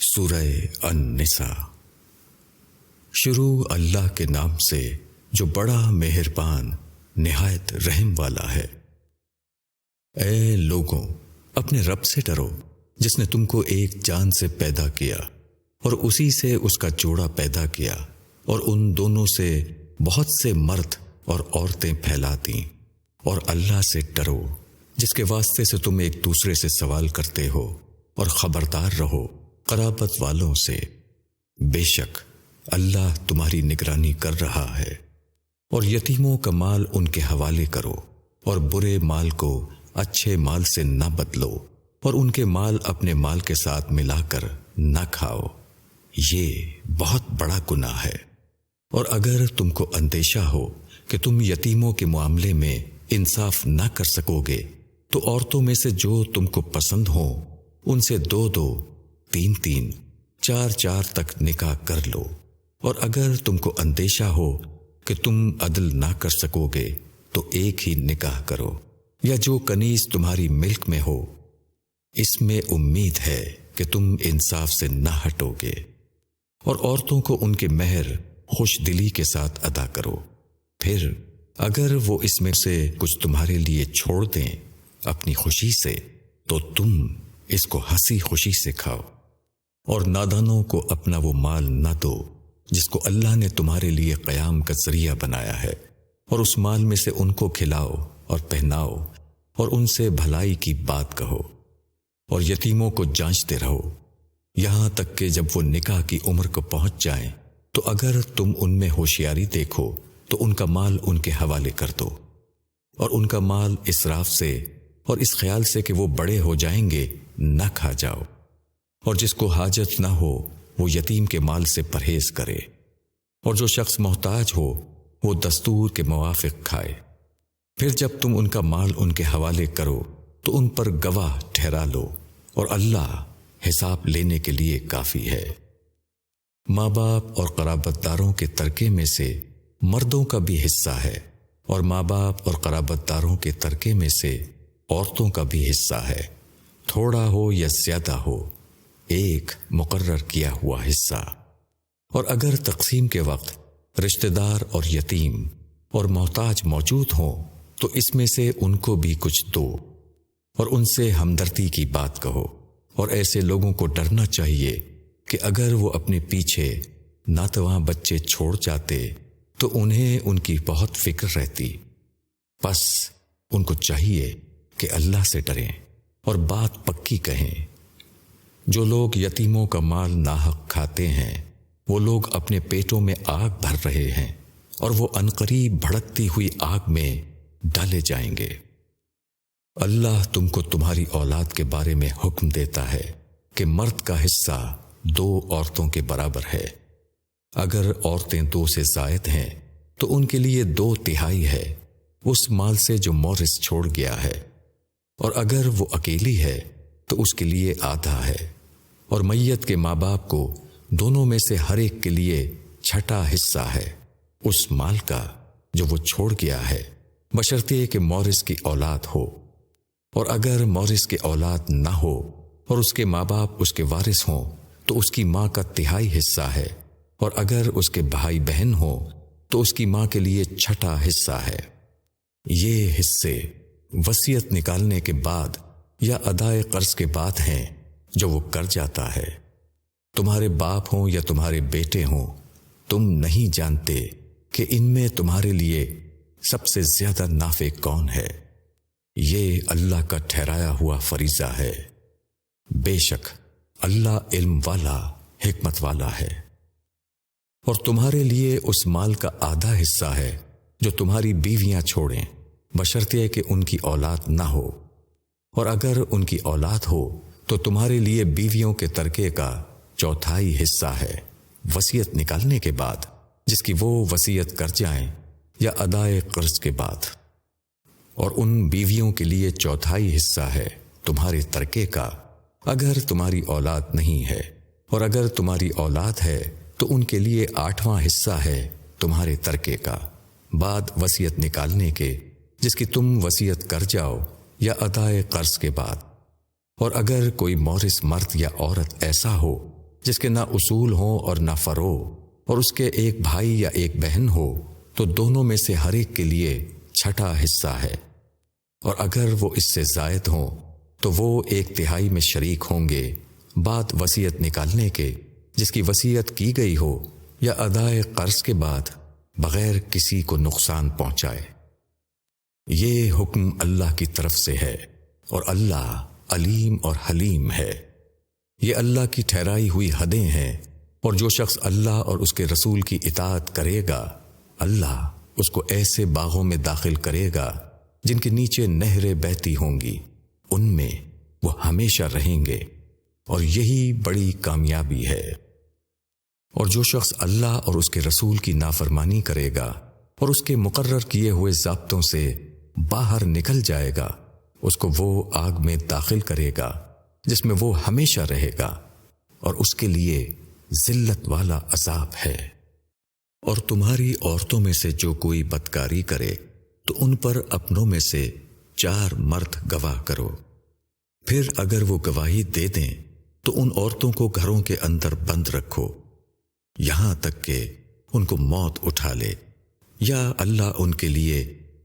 سورہ النساء۔ شروع اللہ کے نام سے جو بڑا مہربان نہایت رحم والا ہے۔ اے لوگوں، اپنے رب سے ڈرو جس نے تم کو ایک جان سے پیدا کیا اور اسی سے اس کا جوڑا پیدا کیا اور ان دونوں سے بہت سے مرد اور عورتیں پھیلا دیں، اور اللہ سے ڈرو جس کے واسطے سے تم ایک دوسرے سے سوال کرتے ہو، اور خبردار رہو قرابت والوں سے، بے شک اللہ تمہاری نگرانی کر رہا ہے۔ اور یتیموں کا مال ان کے حوالے کرو، اور برے مال کو اچھے مال سے نہ بدلو، اور ان کے مال اپنے مال کے ساتھ ملا کر نہ کھاؤ، یہ بہت بڑا گناہ ہے۔ اور اگر تم کو اندیشہ ہو کہ تم یتیموں کے معاملے میں انصاف نہ کر سکو گے تو عورتوں میں سے جو تم کو پسند ہوں ان سے 2-2، 3-3، 4-4 تک نکاح کر لو۔ اور اگر تم کو اندیشہ ہو کہ تم عدل نہ کر سکو گے تو ایک ہی نکاح کرو، یا جو کنیز تمہاری ملک میں ہو، اس میں امید ہے کہ تم انصاف سے نہ ہٹو گے۔ اور عورتوں کو ان کے مہر خوش دلی کے ساتھ ادا کرو، پھر اگر وہ اس میں سے کچھ تمہارے لیے چھوڑ دیں اپنی خوشی سے تو تم اس کو ہنسی خوشی سے کھاؤ۔ اور نادانوں کو اپنا وہ مال نہ دو جس کو اللہ نے تمہارے لیے قیام کا ذریعہ بنایا ہے، اور اس مال میں سے ان کو کھلاؤ اور پہناؤ، اور ان سے بھلائی کی بات کہو۔ اور یتیموں کو جانچتے رہو یہاں تک کہ جب وہ نکاح کی عمر کو پہنچ جائیں، تو اگر تم ان میں ہوشیاری دیکھو تو ان کا مال ان کے حوالے کر دو، اور ان کا مال اسراف سے اور اس خیال سے کہ وہ بڑے ہو جائیں گے نہ کھا جاؤ۔ اور جس کو حاجت نہ ہو وہ یتیم کے مال سے پرہیز کرے، اور جو شخص محتاج ہو وہ دستور کے موافق کھائے۔ پھر جب تم ان کا مال ان کے حوالے کرو تو ان پر گواہ ٹھہرا لو، اور اللہ حساب لینے کے لیے کافی ہے۔ ماں باپ اور قرابت داروں کے ترکے میں سے مردوں کا بھی حصہ ہے، اور ماں باپ اور قرابت داروں کے ترکے میں سے عورتوں کا بھی حصہ ہے، تھوڑا ہو یا زیادہ ہو، ایک مقرر کیا ہوا حصہ۔ اور اگر تقسیم کے وقت رشتہ دار اور یتیم اور محتاج موجود ہوں تو اس میں سے ان کو بھی کچھ دو، اور ان سے ہمدردی کی بات کہو۔ اور ایسے لوگوں کو ڈرنا چاہیے کہ اگر وہ اپنے پیچھے ناتواں بچے چھوڑ جاتے تو انہیں ان کی بہت فکر رہتی، پس ان کو چاہیے کہ اللہ سے ڈریں اور بات پکی کہیں۔ جو لوگ یتیموں کا مال ناحق کھاتے ہیں وہ لوگ اپنے پیٹوں میں آگ بھر رہے ہیں، اور وہ عنقریب بھڑکتی ہوئی آگ میں ڈالے جائیں گے۔ اللہ تم کو تمہاری اولاد کے بارے میں حکم دیتا ہے کہ مرد کا حصہ 2 عورتوں کے برابر ہے۔ اگر عورتیں 2 سے زائد ہیں تو ان کے لیے 2/3 ہے اس مال سے جو مورث چھوڑ گیا ہے، اور اگر وہ اکیلی ہے تو اس کے لیے آدھا ہے۔ اور میت کے ماں باپ کو دونوں میں سے ہر ایک کے لیے 6واں حصہ ہے اس مال کا جو وہ چھوڑ گیا ہے، بشرطے کہ مورث کی اولاد ہو۔ اور اگر مورث کی اولاد نہ ہو اور اس کے ماں باپ اس کے وارث ہوں تو اس کی ماں کا 1/3 حصہ ہے، اور اگر اس کے بھائی بہن ہوں تو اس کی ماں کے لیے 6واں حصہ ہے۔ یہ حصے وصیت نکالنے کے بعد یا ادائے قرض کے بعد ہیں جو وہ کر جاتا ہے۔ تمہارے باپ ہوں یا تمہارے بیٹے ہوں، تم نہیں جانتے کہ ان میں تمہارے لیے سب سے زیادہ نافع کون ہے۔ یہ اللہ کا ٹھہرایا ہوا فریضہ ہے، بے شک اللہ علم والا حکمت والا ہے۔ اور تمہارے لیے اس مال کا آدھا حصہ ہے جو تمہاری بیویاں چھوڑیں، بشرطے کہ ان کی اولاد نہ ہو۔ اور اگر ان کی اولاد ہو تو تمہارے لیے بیویوں کے ترکے کا 1/4 حصہ ہے وصیت نکالنے کے بعد، جس کی وہ وصیت کر جائیں یا ادائے قرض کے بعد۔ اور ان بیویوں کے لیے 1/4 حصہ ہے تمہارے ترکے کا اگر تمہاری اولاد نہیں ہے، اور اگر تمہاری اولاد ہے تو ان کے لیے 8واں حصہ ہے تمہارے ترکے کا بعد وصیت نکالنے کے، جس کی تم وصیت کر جاؤ یا ادائے قرض کے بعد۔ اور اگر کوئی مورث مرد یا عورت ایسا ہو جس کے نہ اصول ہوں اور نہ فرو، اور اس کے ایک بھائی یا ایک بہن ہو تو دونوں میں سے ہر ایک کے لیے چھٹا حصہ ہے، اور اگر وہ اس سے زائد ہوں تو وہ 1/3 میں شریک ہوں گے بعد وصیت نکالنے کے، جس کی وصیت کی گئی ہو یا ادائے قرض کے بعد بغیر کسی کو نقصان پہنچائے۔ یہ حکم اللہ کی طرف سے ہے، اور اللہ علیم اور حلیم ہے۔ یہ اللہ کی ٹھہرائی ہوئی حدیں ہیں، اور جو شخص اللہ اور اس کے رسول کی اطاعت کرے گا، اللہ اس کو ایسے باغوں میں داخل کرے گا جن کے نیچے نہریں بہتی ہوں گی، ان میں وہ ہمیشہ رہیں گے، اور یہی بڑی کامیابی ہے۔ اور جو شخص اللہ اور اس کے رسول کی نافرمانی کرے گا اور اس کے مقرر کیے ہوئے ضابطوں سے باہر نکل جائے گا، اس کو وہ آگ میں داخل کرے گا جس میں وہ ہمیشہ رہے گا، اور اس کے لیے ذلت والا عذاب ہے۔ اور تمہاری عورتوں میں سے جو کوئی بدکاری کرے تو ان پر اپنوں میں سے 4 مرد گواہ کرو، پھر اگر وہ گواہی دے دیں تو ان عورتوں کو گھروں کے اندر بند رکھو یہاں تک کہ ان کو موت اٹھا لے یا اللہ ان کے لیے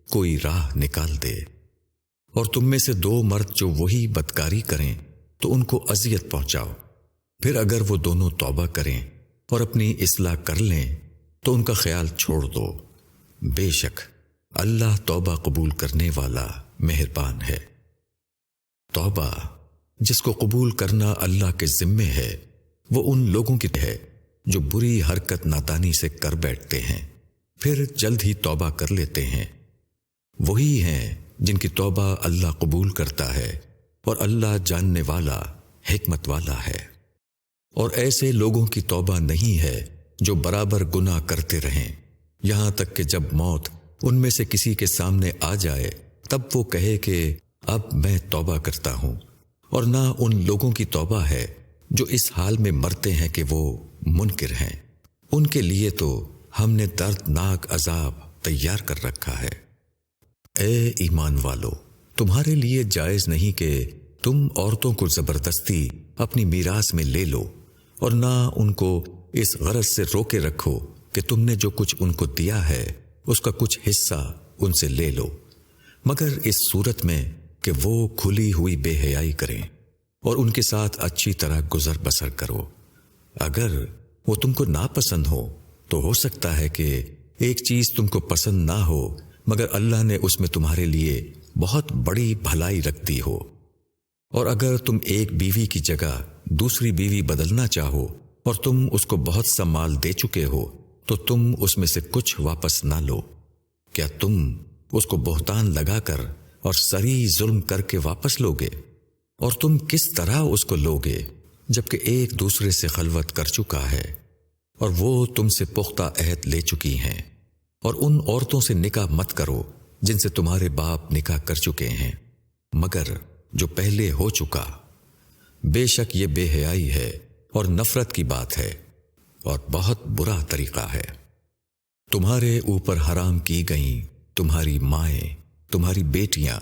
کوئی راہ نکال دے۔ اور تم میں سے 2 مرد جو وہی بدکاری کریں تو ان کو اذیت پہنچاؤ، پھر اگر وہ دونوں توبہ کریں اور اپنی اصلاح کر لیں تو ان کا خیال چھوڑ دو، بے شک اللہ توبہ قبول کرنے والا مہربان ہے۔ توبہ جس کو قبول کرنا اللہ کے ذمے ہے، وہ ان لوگوں کی ہے جو بری حرکت نادانی سے کر بیٹھتے ہیں پھر جلد ہی توبہ کر لیتے ہیں۔ وہی ہیں جن کی توبہ اللہ قبول کرتا ہے، اور اللہ جاننے والا حکمت والا ہے۔ اور ایسے لوگوں کی توبہ نہیں ہے جو برابر گناہ کرتے رہیں یہاں تک کہ جب موت ان میں سے کسی کے سامنے آ جائے تب وہ کہے کہ اب میں توبہ کرتا ہوں، اور نہ ان لوگوں کی توبہ ہے جو اس حال میں مرتے ہیں کہ وہ منکر ہیں، ان کے لیے تو ہم نے دردناک عذاب تیار کر رکھا ہے۔ اے ایمان والو، تمہارے لیے جائز نہیں کہ تم عورتوں کو زبردستی اپنی میراث میں لے لو، اور نہ ان کو اس غرض سے روکے رکھو کہ تم نے جو کچھ ان کو دیا ہے اس کا کچھ حصہ ان سے لے لو، مگر اس صورت میں کہ وہ کھلی ہوئی بے حیائی کریں اور ان کے ساتھ اچھی طرح گزر بسر کرو۔ اگر وہ تم کو ناپسند ہو تو ہو سکتا ہے کہ ایک چیز تم کو پسند نہ ہو مگر اللہ نے اس میں تمہارے لیے بہت بڑی بھلائی رکھ دی ہو، اور اگر تم ایک بیوی کی جگہ دوسری بیوی بدلنا چاہو اور تم اس کو بہت سا مال دے چکے ہو تو تم اس میں سے کچھ واپس نہ لو۔ کیا تم اس کو بہتان لگا کر اور سری ظلم کر کے واپس لوگے؟ اور تم کس طرح اس کو لوگے جبکہ ایک دوسرے سے خلوت کر چکا ہے اور وہ تم سے پختہ عہد لے چکی ہیں؟ اور ان عورتوں سے نکاح مت کرو جن سے تمہارے باپ نکاح کر چکے ہیں مگر جو پہلے ہو چکا، بے شک یہ بے حیائی ہے اور نفرت کی بات ہے اور بہت برا طریقہ ہے۔ تمہارے اوپر حرام کی گئیں تمہاری مائیں، تمہاری بیٹیاں،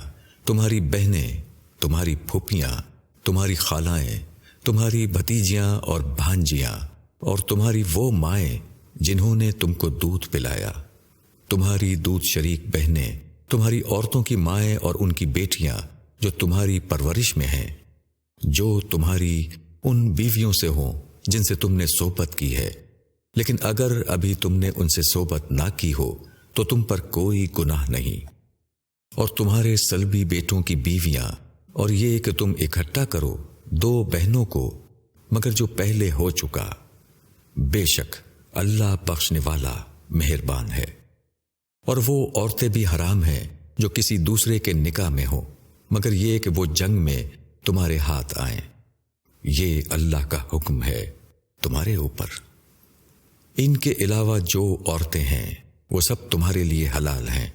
تمہاری بہنیں، تمہاری پھوپھیاں، تمہاری خالائیں، تمہاری بھتیجیاں اور بھانجیاں، اور تمہاری وہ مائیں جنہوں نے تم کو دودھ پلایا، تمہاری دودھ شریک بہنیں، تمہاری عورتوں کی مائیں اور ان کی بیٹیاں جو تمہاری پرورش میں ہیں، جو تمہاری ان بیویوں سے ہوں جن سے تم نے صحبت کی ہے، لیکن اگر ابھی تم نے ان سے صحبت نہ کی ہو تو تم پر کوئی گناہ نہیں۔ اور تمہارے سلبی بیٹوں کی بیویاں، اور یہ کہ تم اکٹھا کرو 2 بہنوں کو مگر جو پہلے ہو چکا، بے شک اللہ بخشنے والا مہربان ہے۔ اور وہ عورتیں بھی حرام ہیں جو کسی دوسرے کے نکاح میں ہوں مگر یہ کہ وہ جنگ میں تمہارے ہاتھ آئیں، یہ اللہ کا حکم ہے تمہارے اوپر۔ ان کے علاوہ جو عورتیں ہیں وہ سب تمہارے لیے حلال ہیں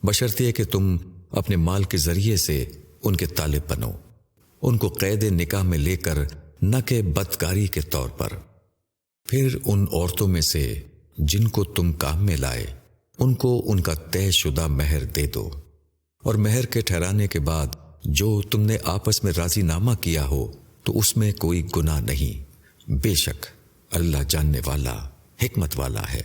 بشرطیہ کہ تم اپنے مال کے ذریعے سے ان کے طالب بنو، ان کو قید نکاح میں لے کر نہ کہ بدکاری کے طور پر۔ پھر ان عورتوں میں سے جن کو تم کام میں لائے ان کو ان کا طے شدہ مہر دے دو، اور مہر کے ٹھہرانے کے بعد جو تم نے آپس میں راضی نامہ کیا ہو تو اس میں کوئی گناہ نہیں، بے شک اللہ جاننے والا حکمت والا ہے۔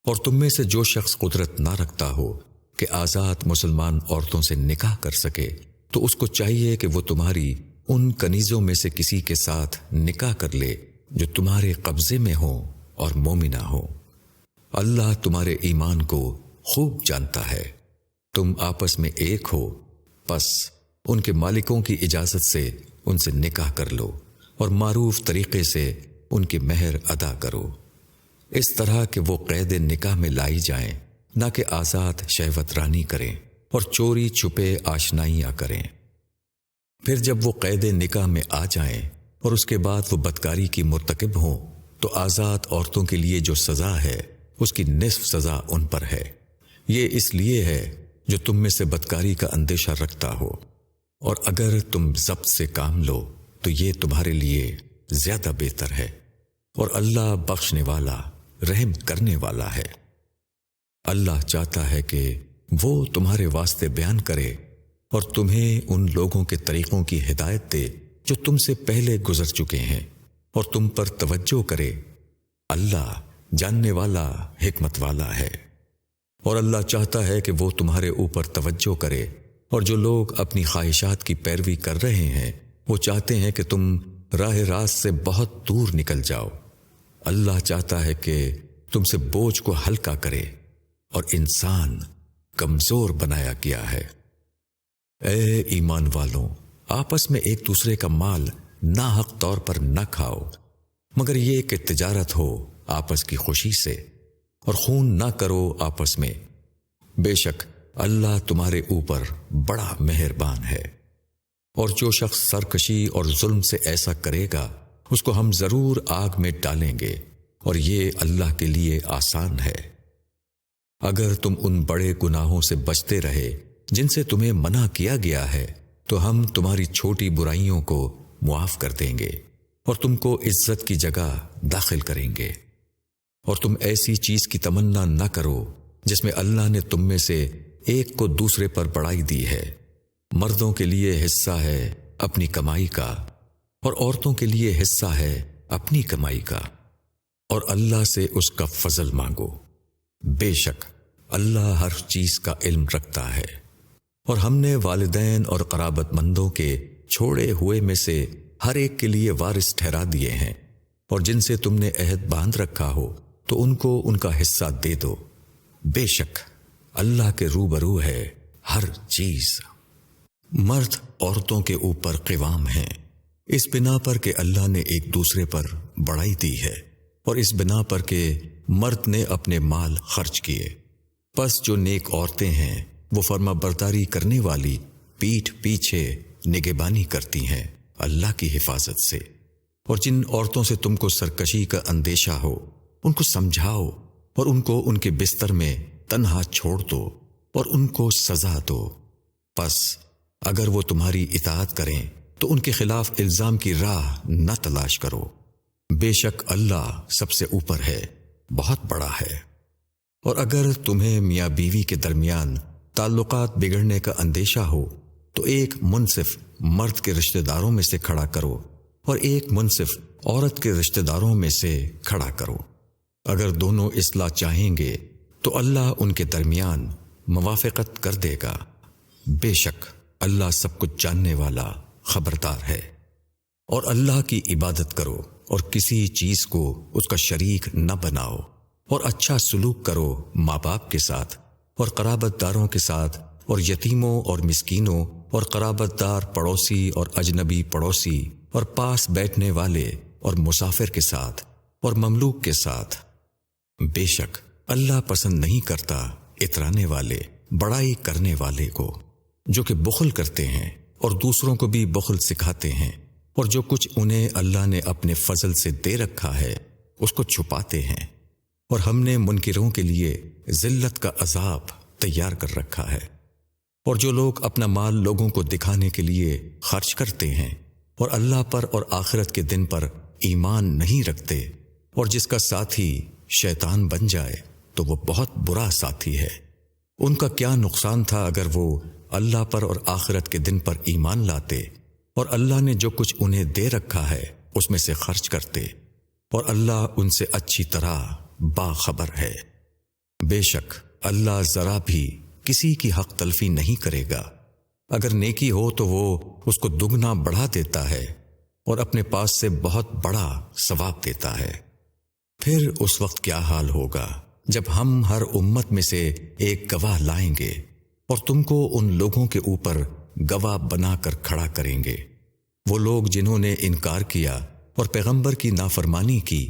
اور تم میں سے جو شخص قدرت نہ رکھتا ہو کہ آزاد مسلمان عورتوں سے نکاح کر سکے تو اس کو چاہیے کہ وہ تمہاری ان کنیزوں میں سے کسی کے ساتھ نکاح کر لے جو تمہارے قبضے میں ہوں اور مومنہ ہوں۔ اللہ تمہارے ایمان کو خوب جانتا ہے۔ تم آپس میں ایک ہو، پس ان کے مالکوں کی اجازت سے ان سے نکاح کر لو اور معروف طریقے سے ان کی مہر ادا کرو، اس طرح کہ وہ قید نکاح میں لائی جائیں، نہ کہ آزاد شہوت رانی کریں اور چوری چھپے آشنائیاں کریں۔ پھر جب وہ قید نکاح میں آ جائیں اور اس کے بعد وہ بدکاری کی مرتکب ہوں تو آزاد عورتوں کے لیے جو سزا ہے اس کی نصف سزا ان پر ہے۔ یہ اس لیے ہے جو تم میں سے بدکاری کا اندیشہ رکھتا ہو، اور اگر تم ضبط سے کام لو تو یہ تمہارے لیے زیادہ بہتر ہے، اور اللہ بخشنے والا رحم کرنے والا ہے۔ اللہ چاہتا ہے کہ وہ تمہارے واسطے بیان کرے اور تمہیں ان لوگوں کے طریقوں کی ہدایت دے جو تم سے پہلے گزر چکے ہیں، اور تم پر توجہ کرے۔ اللہ جاننے والا حکمت والا ہے۔ اور اللہ چاہتا ہے کہ وہ تمہارے اوپر توجہ کرے، اور جو لوگ اپنی خواہشات کی پیروی کر رہے ہیں وہ چاہتے ہیں کہ تم راہ راست سے بہت دور نکل جاؤ۔ اللہ چاہتا ہے کہ تم سے بوجھ کو ہلکا کرے، اور انسان کمزور بنایا گیا ہے۔ اے ایمان والوں، آپس میں ایک دوسرے کا مال ناحق طور پر نہ کھاؤ، مگر یہ کہ تجارت ہو آپس کی خوشی سے، اور خون نہ کرو آپس میں۔ بے شک اللہ تمہارے اوپر بڑا مہربان ہے۔ اور جو شخص سرکشی اور ظلم سے ایسا کرے گا اس کو ہم ضرور آگ میں ڈالیں گے، اور یہ اللہ کے لیے آسان ہے۔ اگر تم ان بڑے گناہوں سے بچتے رہے جن سے تمہیں منع کیا گیا ہے تو ہم تمہاری چھوٹی برائیوں کو معاف کر دیں گے اور تم کو عزت کی جگہ داخل کریں گے۔ اور تم ایسی چیز کی تمنا نہ کرو جس میں اللہ نے تم میں سے ایک کو دوسرے پر بڑائی دی ہے۔ مردوں کے لیے حصہ ہے اپنی کمائی کا، اور عورتوں کے لیے حصہ ہے اپنی کمائی کا، اور اللہ سے اس کا فضل مانگو۔ بے شک اللہ ہر چیز کا علم رکھتا ہے۔ اور ہم نے والدین اور قرابت مندوں کے چھوڑے ہوئے میں سے ہر ایک کے لیے وارث ٹھہرا دیے ہیں، اور جن سے تم نے عہد باندھ رکھا ہو تو ان کو ان کا حصہ دے دو۔ بے شک اللہ کے روبرو ہے ہر چیز۔ مرد عورتوں کے اوپر قوام ہیں، اس بنا پر کہ اللہ نے ایک دوسرے پر بڑائی دی ہے، اور اس بنا پر کہ مرد نے اپنے مال خرچ کیے۔ پس جو نیک عورتیں ہیں وہ فرما برداری کرنے والی پیٹھ پیچھے نگہبانی کرتی ہیں اللہ کی حفاظت سے۔ اور جن عورتوں سے تم کو سرکشی کا اندیشہ ہو ان کو سمجھاؤ، اور ان کو ان کے بستر میں تنہا چھوڑ دو، اور ان کو سزا دو۔ پس اگر وہ تمہاری اطاعت کریں تو ان کے خلاف الزام کی راہ نہ تلاش کرو۔ بے شک اللہ سب سے اوپر ہے، بہت بڑا ہے۔ اور اگر تمہیں میاں بیوی کے درمیان تعلقات بگڑنے کا اندیشہ ہو تو ایک منصف مرد کے رشتہ داروں میں سے کھڑا کرو، اور ایک منصف عورت کے رشتہ داروں میں سے کھڑا کرو۔ اگر دونوں اصلاح چاہیں گے تو اللہ ان کے درمیان موافقت کر دے گا۔ بے شک اللہ سب کچھ جاننے والا خبردار ہے۔ اور اللہ کی عبادت کرو اور کسی چیز کو اس کا شریک نہ بناؤ، اور اچھا سلوک کرو ماں باپ کے ساتھ اور قرابت داروں کے ساتھ، اور یتیموں اور مسکینوں اور قرابت دار پڑوسی اور اجنبی پڑوسی اور پاس بیٹھنے والے اور مسافر کے ساتھ اور مملوک کے ساتھ۔ بے شک اللہ پسند نہیں کرتا اترانے والے، بڑائی کرنے والے کو، جو کہ بخل کرتے ہیں اور دوسروں کو بھی بخل سکھاتے ہیں، اور جو کچھ انہیں اللہ نے اپنے فضل سے دے رکھا ہے اس کو چھپاتے ہیں۔ اور ہم نے منکروں کے لیے ذلت کا عذاب تیار کر رکھا ہے۔ اور جو لوگ اپنا مال لوگوں کو دکھانے کے لیے خرچ کرتے ہیں اور اللہ پر اور آخرت کے دن پر ایمان نہیں رکھتے، اور جس کا ساتھی شیطان بن جائے تو وہ بہت برا ساتھی ہے۔ ان کا کیا نقصان تھا اگر وہ اللہ پر اور آخرت کے دن پر ایمان لاتے، اور اللہ نے جو کچھ انہیں دے رکھا ہے اس میں سے خرچ کرتے، اور اللہ ان سے اچھی طرح باخبر ہے۔ بے شک اللہ ذرا بھی کسی کی حق تلفی نہیں کرے گا، اگر نیکی ہو تو وہ اس کو دگنا بڑھا دیتا ہے اور اپنے پاس سے بہت بڑا ثواب دیتا ہے۔ پھر اس وقت کیا حال ہوگا جب ہم ہر امت میں سے ایک گواہ لائیں گے اور تم کو ان لوگوں کے اوپر گواہ بنا کر کھڑا کریں گے۔ وہ لوگ جنہوں نے انکار کیا اور پیغمبر کی نافرمانی کی،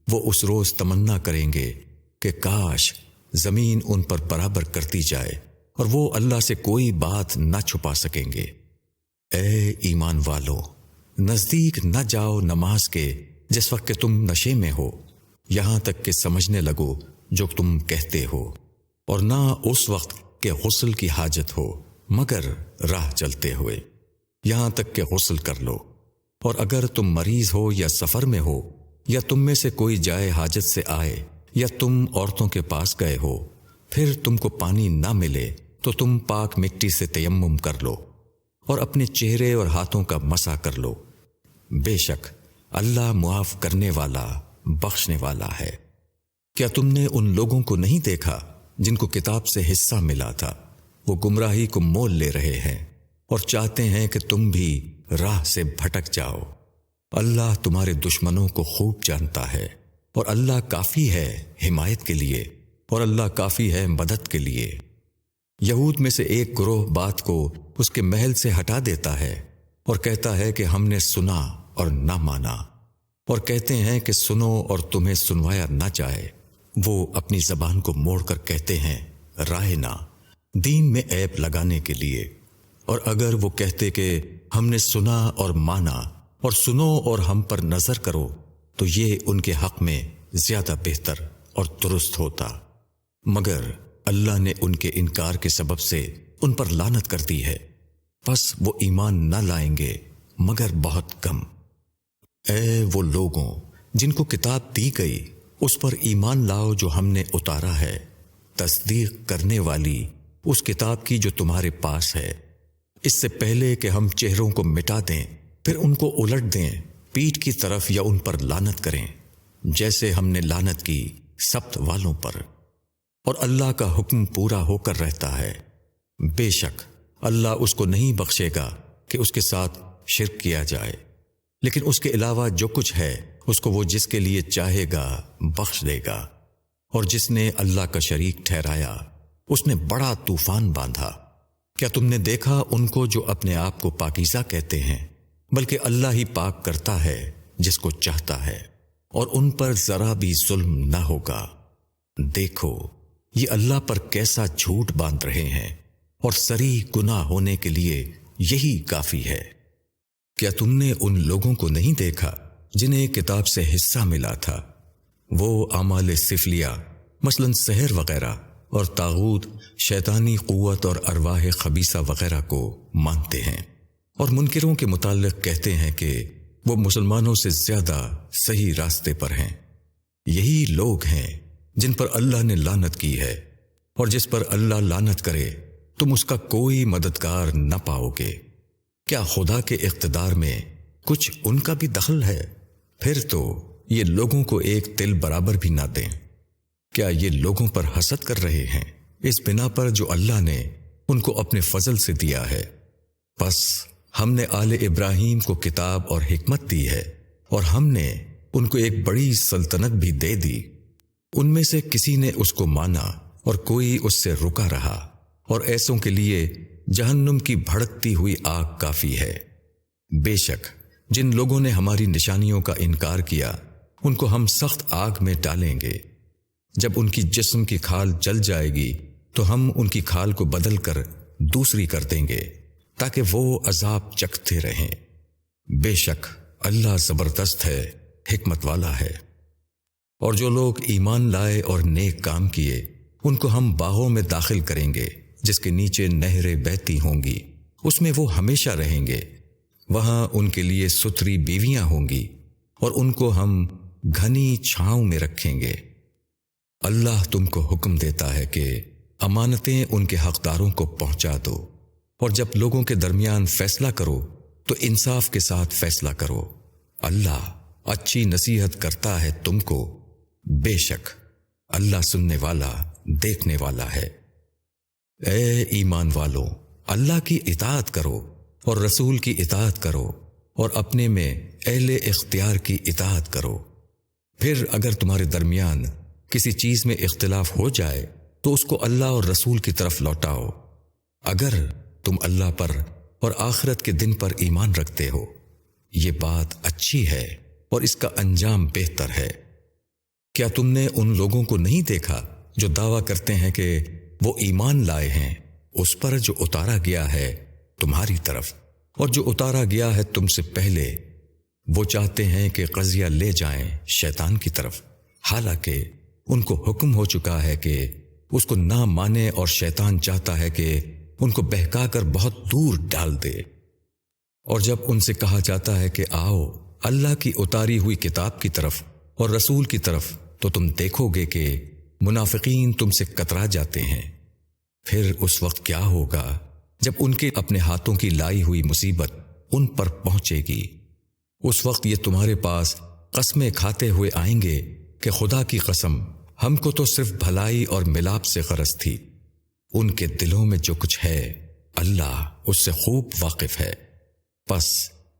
وہ اس روز تمنا کریں گے کہ کاش زمین ان پر برابر کرتی جائے، اور وہ اللہ سے کوئی بات نہ چھپا سکیں گے۔ اے ایمان والو، نزدیک نہ جاؤ نماز کے جس وقت کہ تم نشے میں ہو، یہاں تک کہ سمجھنے لگو جو تم کہتے ہو، اور نہ اس وقت کہ غسل کی حاجت ہو مگر راہ چلتے ہوئے، یہاں تک کہ غسل کر لو۔ اور اگر تم مریض ہو یا سفر میں ہو، یا تم میں سے کوئی جائے حاجت سے آئے، یا تم عورتوں کے پاس گئے ہو، پھر تم کو پانی نہ ملے تو تم پاک مٹی سے تیمم کر لو اور اپنے چہرے اور ہاتھوں کا مسح کر لو۔ بے شک اللہ معاف کرنے والا، بخشنے والا ہے۔ کیا تم نے ان لوگوں کو نہیں دیکھا جن کو کتاب سے حصہ ملا تھا؟ وہ گمراہی کو مول لے رہے ہیں اور چاہتے ہیں کہ تم بھی راہ سے بھٹک جاؤ۔ اللہ تمہارے دشمنوں کو خوب جانتا ہے، اور اللہ کافی ہے حمایت کے لیے، اور اللہ کافی ہے مدد کے لیے۔ یہود میں سے ایک گروہ بات کو اس کے محل سے ہٹا دیتا ہے اور کہتا ہے کہ ہم نے سنا اور نہ مانا، اور کہتے ہیں کہ سنو اور تمہیں سنوایا نہ جائے۔ وہ اپنی زبان کو موڑ کر کہتے ہیں رائنا، دین میں عیب لگانے کے لیے۔ اور اگر وہ کہتے کہ ہم نے سنا اور مانا، اور سنو اور ہم پر نظر کرو، تو یہ ان کے حق میں زیادہ بہتر اور درست ہوتا، مگر اللہ نے ان کے انکار کے سبب سے ان پر لعنت کر دی ہے، پس وہ ایمان نہ لائیں گے مگر بہت کم۔ اے وہ لوگوں جن کو کتاب دی گئی، اس پر ایمان لاؤ جو ہم نے اتارا ہے، تصدیق کرنے والی اس کتاب کی جو تمہارے پاس ہے، اس سے پہلے کہ ہم چہروں کو مٹا دیں پھر ان کو الٹ دیں پیٹھ کی طرف یا ان پر لعنت کریں، جیسے ہم نے لعنت کی سبت والوں پر۔ اور اللہ کا حکم پورا ہو کر رہتا ہے، بے شک اللہ اس کو نہیں بخشے گا کہ اس کے ساتھ شرک کیا جائے، لیکن اس کے علاوہ جو کچھ ہے اس کو وہ جس کے لیے چاہے گا بخش دے گا۔ اور جس نے اللہ کا شریک ٹھہرایا اس نے بڑا طوفان باندھا۔ کیا تم نے دیکھا ان کو جو اپنے آپ کو پاکیزہ کہتے ہیں؟ بلکہ اللہ ہی پاک کرتا ہے جس کو چاہتا ہے، اور ان پر ذرا بھی ظلم نہ ہوگا۔ دیکھو یہ اللہ پر کیسا جھوٹ باندھ رہے ہیں، اور صریح گناہ ہونے کے لیے یہی کافی ہے۔ کیا تم نے ان لوگوں کو نہیں دیکھا جنہیں کتاب سے حصہ ملا تھا؟ وہ اعمال سفلیہ مثلاً سحر وغیرہ اور طاغوت، شیطانی قوت اور ارواح خبیثہ وغیرہ کو مانتے ہیں، اور منکروں کے متعلق کہتے ہیں کہ وہ مسلمانوں سے زیادہ صحیح راستے پر ہیں۔ یہی لوگ ہیں جن پر اللہ نے لعنت کی ہے، اور جس پر اللہ لعنت کرے تم اس کا کوئی مددگار نہ پاؤ گے۔ کیا خدا کے اقتدار میں کچھ ان کا بھی دخل ہے؟ پھر تو یہ لوگوں کو ایک تل برابر بھی نہ دیں۔ کیا یہ لوگوں پر حسد کر رہے ہیں اس بنا پر جو اللہ نے ان کو اپنے فضل سے دیا ہے؟ پس ہم نے آل ابراہیم کو کتاب اور حکمت دی ہے، اور ہم نے ان کو ایک بڑی سلطنت بھی دے دی۔ ان میں سے کسی نے اس کو مانا اور کوئی اس سے رکا رہا، اور ایسوں کے لیے جہنم کی بھڑکتی ہوئی آگ کافی ہے۔ بے شک جن لوگوں نے ہماری نشانیوں کا انکار کیا ان کو ہم سخت آگ میں ڈالیں گے۔ جب ان کی جسم کی کھال جل جائے گی تو ہم ان کی کھال کو بدل کر دوسری کر دیں گے تاکہ وہ عذاب چکھتے رہیں۔ بے شک اللہ زبردست ہے، حکمت والا ہے۔ اور جو لوگ ایمان لائے اور نیک کام کیے ان کو ہم باغوں میں داخل کریں گے جس کے نیچے نہریں بہتی ہوں گی، اس میں وہ ہمیشہ رہیں گے۔ وہاں ان کے لیے ستھری بیویاں ہوں گی، اور ان کو ہم گھنی چھاؤں میں رکھیں گے۔ اللہ تم کو حکم دیتا ہے کہ امانتیں ان کے حقداروں کو پہنچا دو، اور جب لوگوں کے درمیان فیصلہ کرو تو انصاف کے ساتھ فیصلہ کرو۔ اللہ اچھی نصیحت کرتا ہے تم کو، بے شک اللہ سننے والا دیکھنے والا ہے۔ اے ایمان والو، اللہ کی اطاعت کرو اور رسول کی اطاعت کرو اور اپنے میں اہل اختیار کی اطاعت کرو۔ پھر اگر تمہارے درمیان کسی چیز میں اختلاف ہو جائے تو اس کو اللہ اور رسول کی طرف لوٹاؤ۔ اگر تم اللہ پر اور آخرت کے دن پر ایمان رکھتے ہو، یہ بات اچھی ہے اور اس کا انجام بہتر ہے۔ کیا تم نے ان لوگوں کو نہیں دیکھا جو دعویٰ کرتے ہیں کہ وہ ایمان لائے ہیں اس پر جو اتارا گیا ہے تمہاری طرف، اور جو اتارا گیا ہے تم سے پہلے؟ وہ چاہتے ہیں کہ قضیہ لے جائیں شیطان کی طرف، حالانکہ ان کو حکم ہو چکا ہے کہ اس کو نہ مانے، اور شیطان چاہتا ہے کہ ان کو بہکا کر بہت دور ڈال دے۔ اور جب ان سے کہا جاتا ہے کہ آؤ اللہ کی اتاری ہوئی کتاب کی طرف اور رسول کی طرف، تو تم دیکھو گے کہ منافقین تم سے کترا جاتے ہیں۔ پھر اس وقت کیا ہوگا جب ان کے اپنے ہاتھوں کی لائی ہوئی مصیبت ان پر پہنچے گی؟ اس وقت یہ تمہارے پاس قسمیں کھاتے ہوئے آئیں گے کہ خدا کی قسم، ہم کو تو صرف بھلائی اور ملاپ سے غرض تھی۔ ان کے دلوں میں جو کچھ ہے اللہ اس سے خوب واقف ہے۔ پس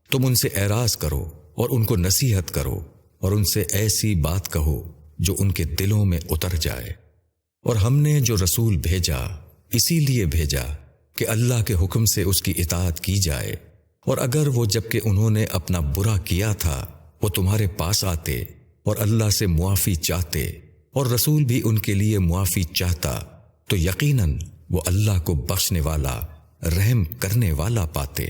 تم ان سے اعراض کرو اور ان کو نصیحت کرو اور ان سے ایسی بات کہو جو ان کے دلوں میں اتر جائے۔ اور ہم نے جو رسول بھیجا اسی لیے بھیجا کہ اللہ کے حکم سے اس کی اطاعت کی جائے، اور اگر وہ جبکہ انہوں نے اپنا برا کیا تھا وہ تمہارے پاس آتے اور اللہ سے معافی چاہتے اور رسول بھی ان کے لیے معافی چاہتا، تو یقیناً وہ اللہ کو بخشنے والا رحم کرنے والا پاتے۔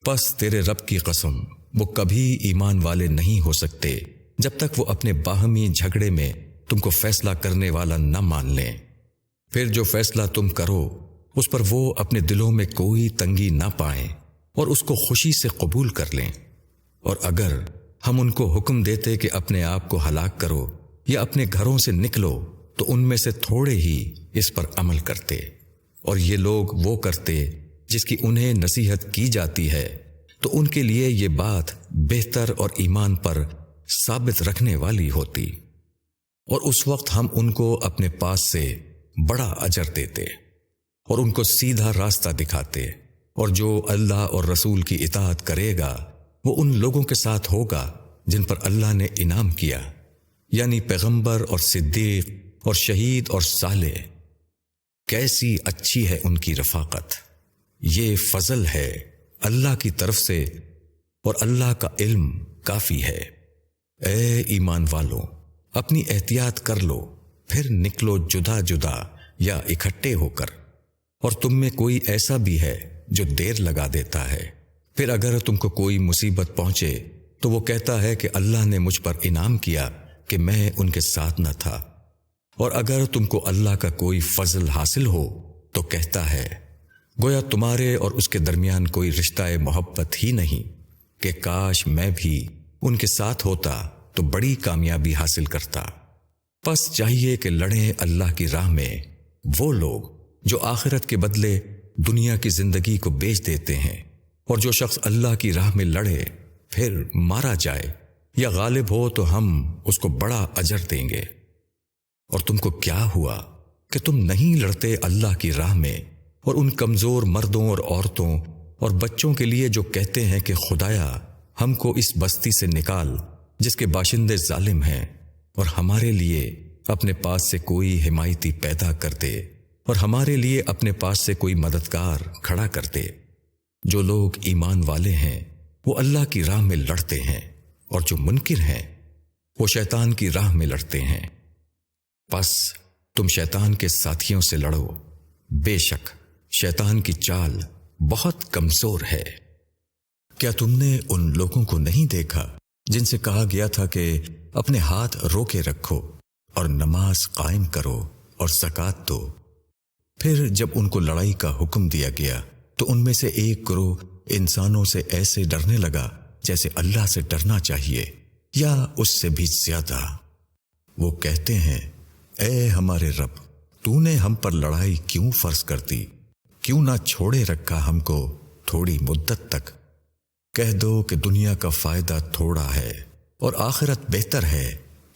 پس تیرے رب کی قسم، وہ کبھی ایمان والے نہیں ہو سکتے جب تک وہ اپنے باہمی جھگڑے میں تم کو فیصلہ کرنے والا نہ مان لیں۔ پھر جو فیصلہ تم کرو اس پر وہ اپنے دلوں میں کوئی تنگی نہ پائیں اور اس کو خوشی سے قبول کر لیں۔ اور اگر ہم ان کو حکم دیتے کہ اپنے آپ کو ہلاک کرو یا اپنے گھروں سے نکلو، تو ان میں سے تھوڑے ہی اس پر عمل کرتے، اور یہ لوگ وہ کرتے جس کی انہیں نصیحت کی جاتی ہے، تو ان کے لیے یہ بات بہتر اور ایمان پر ثابت رکھنے والی ہوتی، اور اس وقت ہم ان کو اپنے پاس سے بڑا اجر دیتے اور ان کو سیدھا راستہ دکھاتے۔ اور جو اللہ اور رسول کی اطاعت کرے گا وہ ان لوگوں کے ساتھ ہوگا جن پر اللہ نے انعام کیا، یعنی پیغمبر اور صدیق اور شہید اور صالح۔ کیسی اچھی ہے ان کی رفاقت! یہ فضل ہے اللہ کی طرف سے، اور اللہ کا علم کافی ہے۔ اے ایمان والو، اپنی احتیاط کر لو، پھر نکلو جدا جدا یا اکٹھے ہو کر۔ اور تم میں کوئی ایسا بھی ہے جو دیر لگا دیتا ہے، پھر اگر تم کو کوئی مصیبت پہنچے تو وہ کہتا ہے کہ اللہ نے مجھ پر انعام کیا کہ میں ان کے ساتھ نہ تھا۔ اور اگر تم کو اللہ کا کوئی فضل حاصل ہو تو کہتا ہے گویا تمہارے اور اس کے درمیان کوئی رشتہ محبت ہی نہیں، کہ کاش میں بھی ان کے ساتھ ہوتا تو بڑی کامیابی حاصل کرتا۔ پس چاہیے کہ لڑیں اللہ کی راہ میں وہ لوگ جو آخرت کے بدلے دنیا کی زندگی کو بیچ دیتے ہیں، اور جو شخص اللہ کی راہ میں لڑے پھر مارا جائے یا غالب ہو تو ہم اس کو بڑا اجر دیں گے۔ اور تم کو کیا ہوا کہ تم نہیں لڑتے اللہ کی راہ میں، اور ان کمزور مردوں اور عورتوں اور بچوں کے لیے جو کہتے ہیں کہ خدایا ہم کو اس بستی سے نکال جس کے باشندے ظالم ہیں، اور ہمارے لیے اپنے پاس سے کوئی حمایتی پیدا کر دے، اور ہمارے لیے اپنے پاس سے کوئی مددگار کھڑا کر دے۔ جو لوگ ایمان والے ہیں وہ اللہ کی راہ میں لڑتے ہیں، اور جو منکر ہیں وہ شیطان کی راہ میں لڑتے ہیں۔ پس تم شیطان کے ساتھیوں سے لڑو، بے شک شیطان کی چال بہت کمزور ہے۔ کیا تم نے ان لوگوں کو نہیں دیکھا جن سے کہا گیا تھا کہ اپنے ہاتھ روکے رکھو اور نماز قائم کرو اور زکوٰۃ دو؟ پھر جب ان کو لڑائی کا حکم دیا گیا تو ان میں سے ایک گروہ انسانوں سے ایسے ڈرنے لگا جیسے اللہ سے ڈرنا چاہیے یا اس سے بھی زیادہ۔ وہ کہتے ہیں اے ہمارے رب، تو نے ہم پر لڑائی کیوں فرض کر دی؟ کیوں نہ چھوڑے رکھا ہم کو تھوڑی مدت تک؟ کہہ دو کہ دنیا کا فائدہ تھوڑا ہے اور آخرت بہتر ہے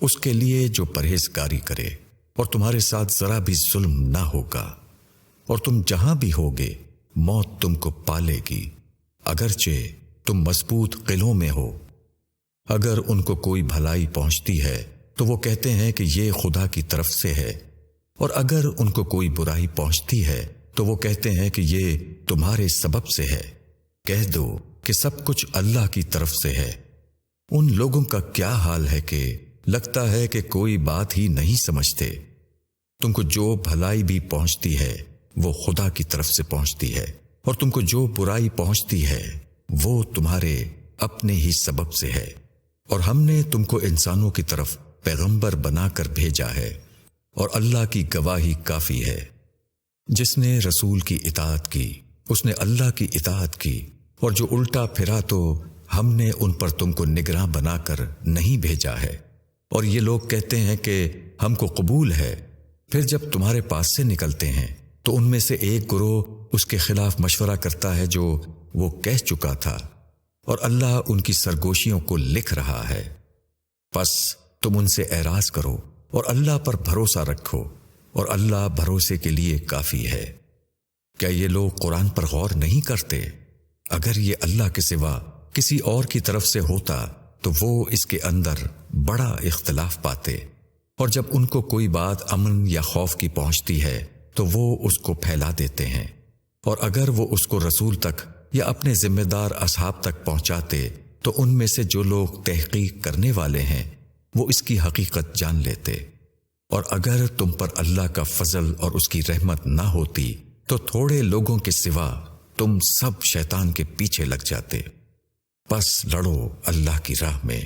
اس کے لیے جو پرہیزگاری کرے، اور تمہارے ساتھ ذرا بھی ظلم نہ ہوگا، اور تم جہاں بھی ہوگے موت تم کو پالے گی، اگرچہ تم مضبوط قلعوں میں ہو۔ اگر ان کو کوئی بھلائی پہنچتی ہے تو وہ کہتے ہیں کہ یہ خدا کی طرف سے ہے، اور اگر ان کو کوئی برائی پہنچتی ہے تو وہ کہتے ہیں کہ یہ تمہارے سبب سے ہے۔ کہہ دو کہ سب کچھ اللہ کی طرف سے ہے۔ ان لوگوں کا کیا حال ہے کہ لگتا ہے کہ کوئی بات ہی نہیں سمجھتے۔ تم کو جو بھلائی بھی پہنچتی ہے وہ خدا کی طرف سے پہنچتی ہے، اور تم کو جو برائی پہنچتی ہے وہ تمہارے اپنے ہی سبب سے ہے۔ اور ہم نے تم کو انسانوں کی طرف پیغمبر بنا کر بھیجا ہے، اور اللہ کی گواہی کافی ہے۔ جس نے رسول کی اطاعت کی اس نے اللہ کی اطاعت کی، اور جو الٹا پھرا تو ہم نے ان پر تم کو نگراں بنا کر نہیں بھیجا ہے۔ اور یہ لوگ کہتے ہیں کہ ہم کو قبول ہے، پھر جب تمہارے پاس سے نکلتے ہیں تو ان میں سے ایک گروہ اس کے خلاف مشورہ کرتا ہے جو وہ کہہ چکا تھا، اور اللہ ان کی سرگوشیوں کو لکھ رہا ہے۔ پس تم ان سے اعراض کرو اور اللہ پر بھروسہ رکھو، اور اللہ بھروسے کے لیے کافی ہے۔ کیا یہ لوگ قرآن پر غور نہیں کرتے؟ اگر یہ اللہ کے سوا کسی اور کی طرف سے ہوتا تو وہ اس کے اندر بڑا اختلاف پاتے، اور جب ان کو کوئی بات امن یا خوف کی پہنچتی ہے تو وہ اس کو پھیلا دیتے ہیں، اور اگر وہ اس کو رسول تک یا اپنے ذمہ دار اصحاب تک پہنچاتے تو ان میں سے جو لوگ تحقیق کرنے والے ہیں وہ اس کی حقیقت جان لیتے۔ اور اگر تم پر اللہ کا فضل اور اس کی رحمت نہ ہوتی تو تھوڑے لوگوں کے سوا تم سب شیطان کے پیچھے لگ جاتے۔ پس لڑو اللہ کی راہ میں،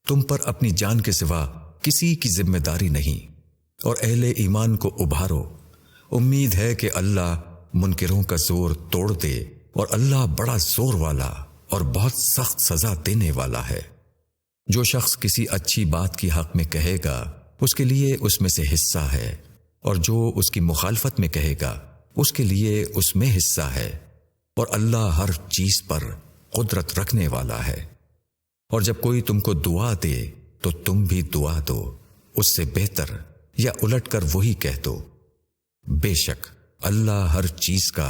تم پر اپنی جان کے سوا کسی کی ذمہ داری نہیں، اور اہل ایمان کو ابھارو۔ امید ہے کہ اللہ منکروں کا زور توڑ دے، اور اللہ بڑا زور والا اور بہت سخت سزا دینے والا ہے۔ جو شخص کسی اچھی بات کی حق میں کہے گا اس کے لیے اس میں سے حصہ ہے، اور جو اس کی مخالفت میں کہے گا اس کے لیے اس میں حصہ ہے، اور اللہ ہر چیز پر قدرت رکھنے والا ہے۔ اور جب کوئی تم کو دعا دے تو تم بھی دعا دو، اس سے بہتر یا الٹ کر وہی کہہ دو۔ بے شک اللہ ہر چیز کا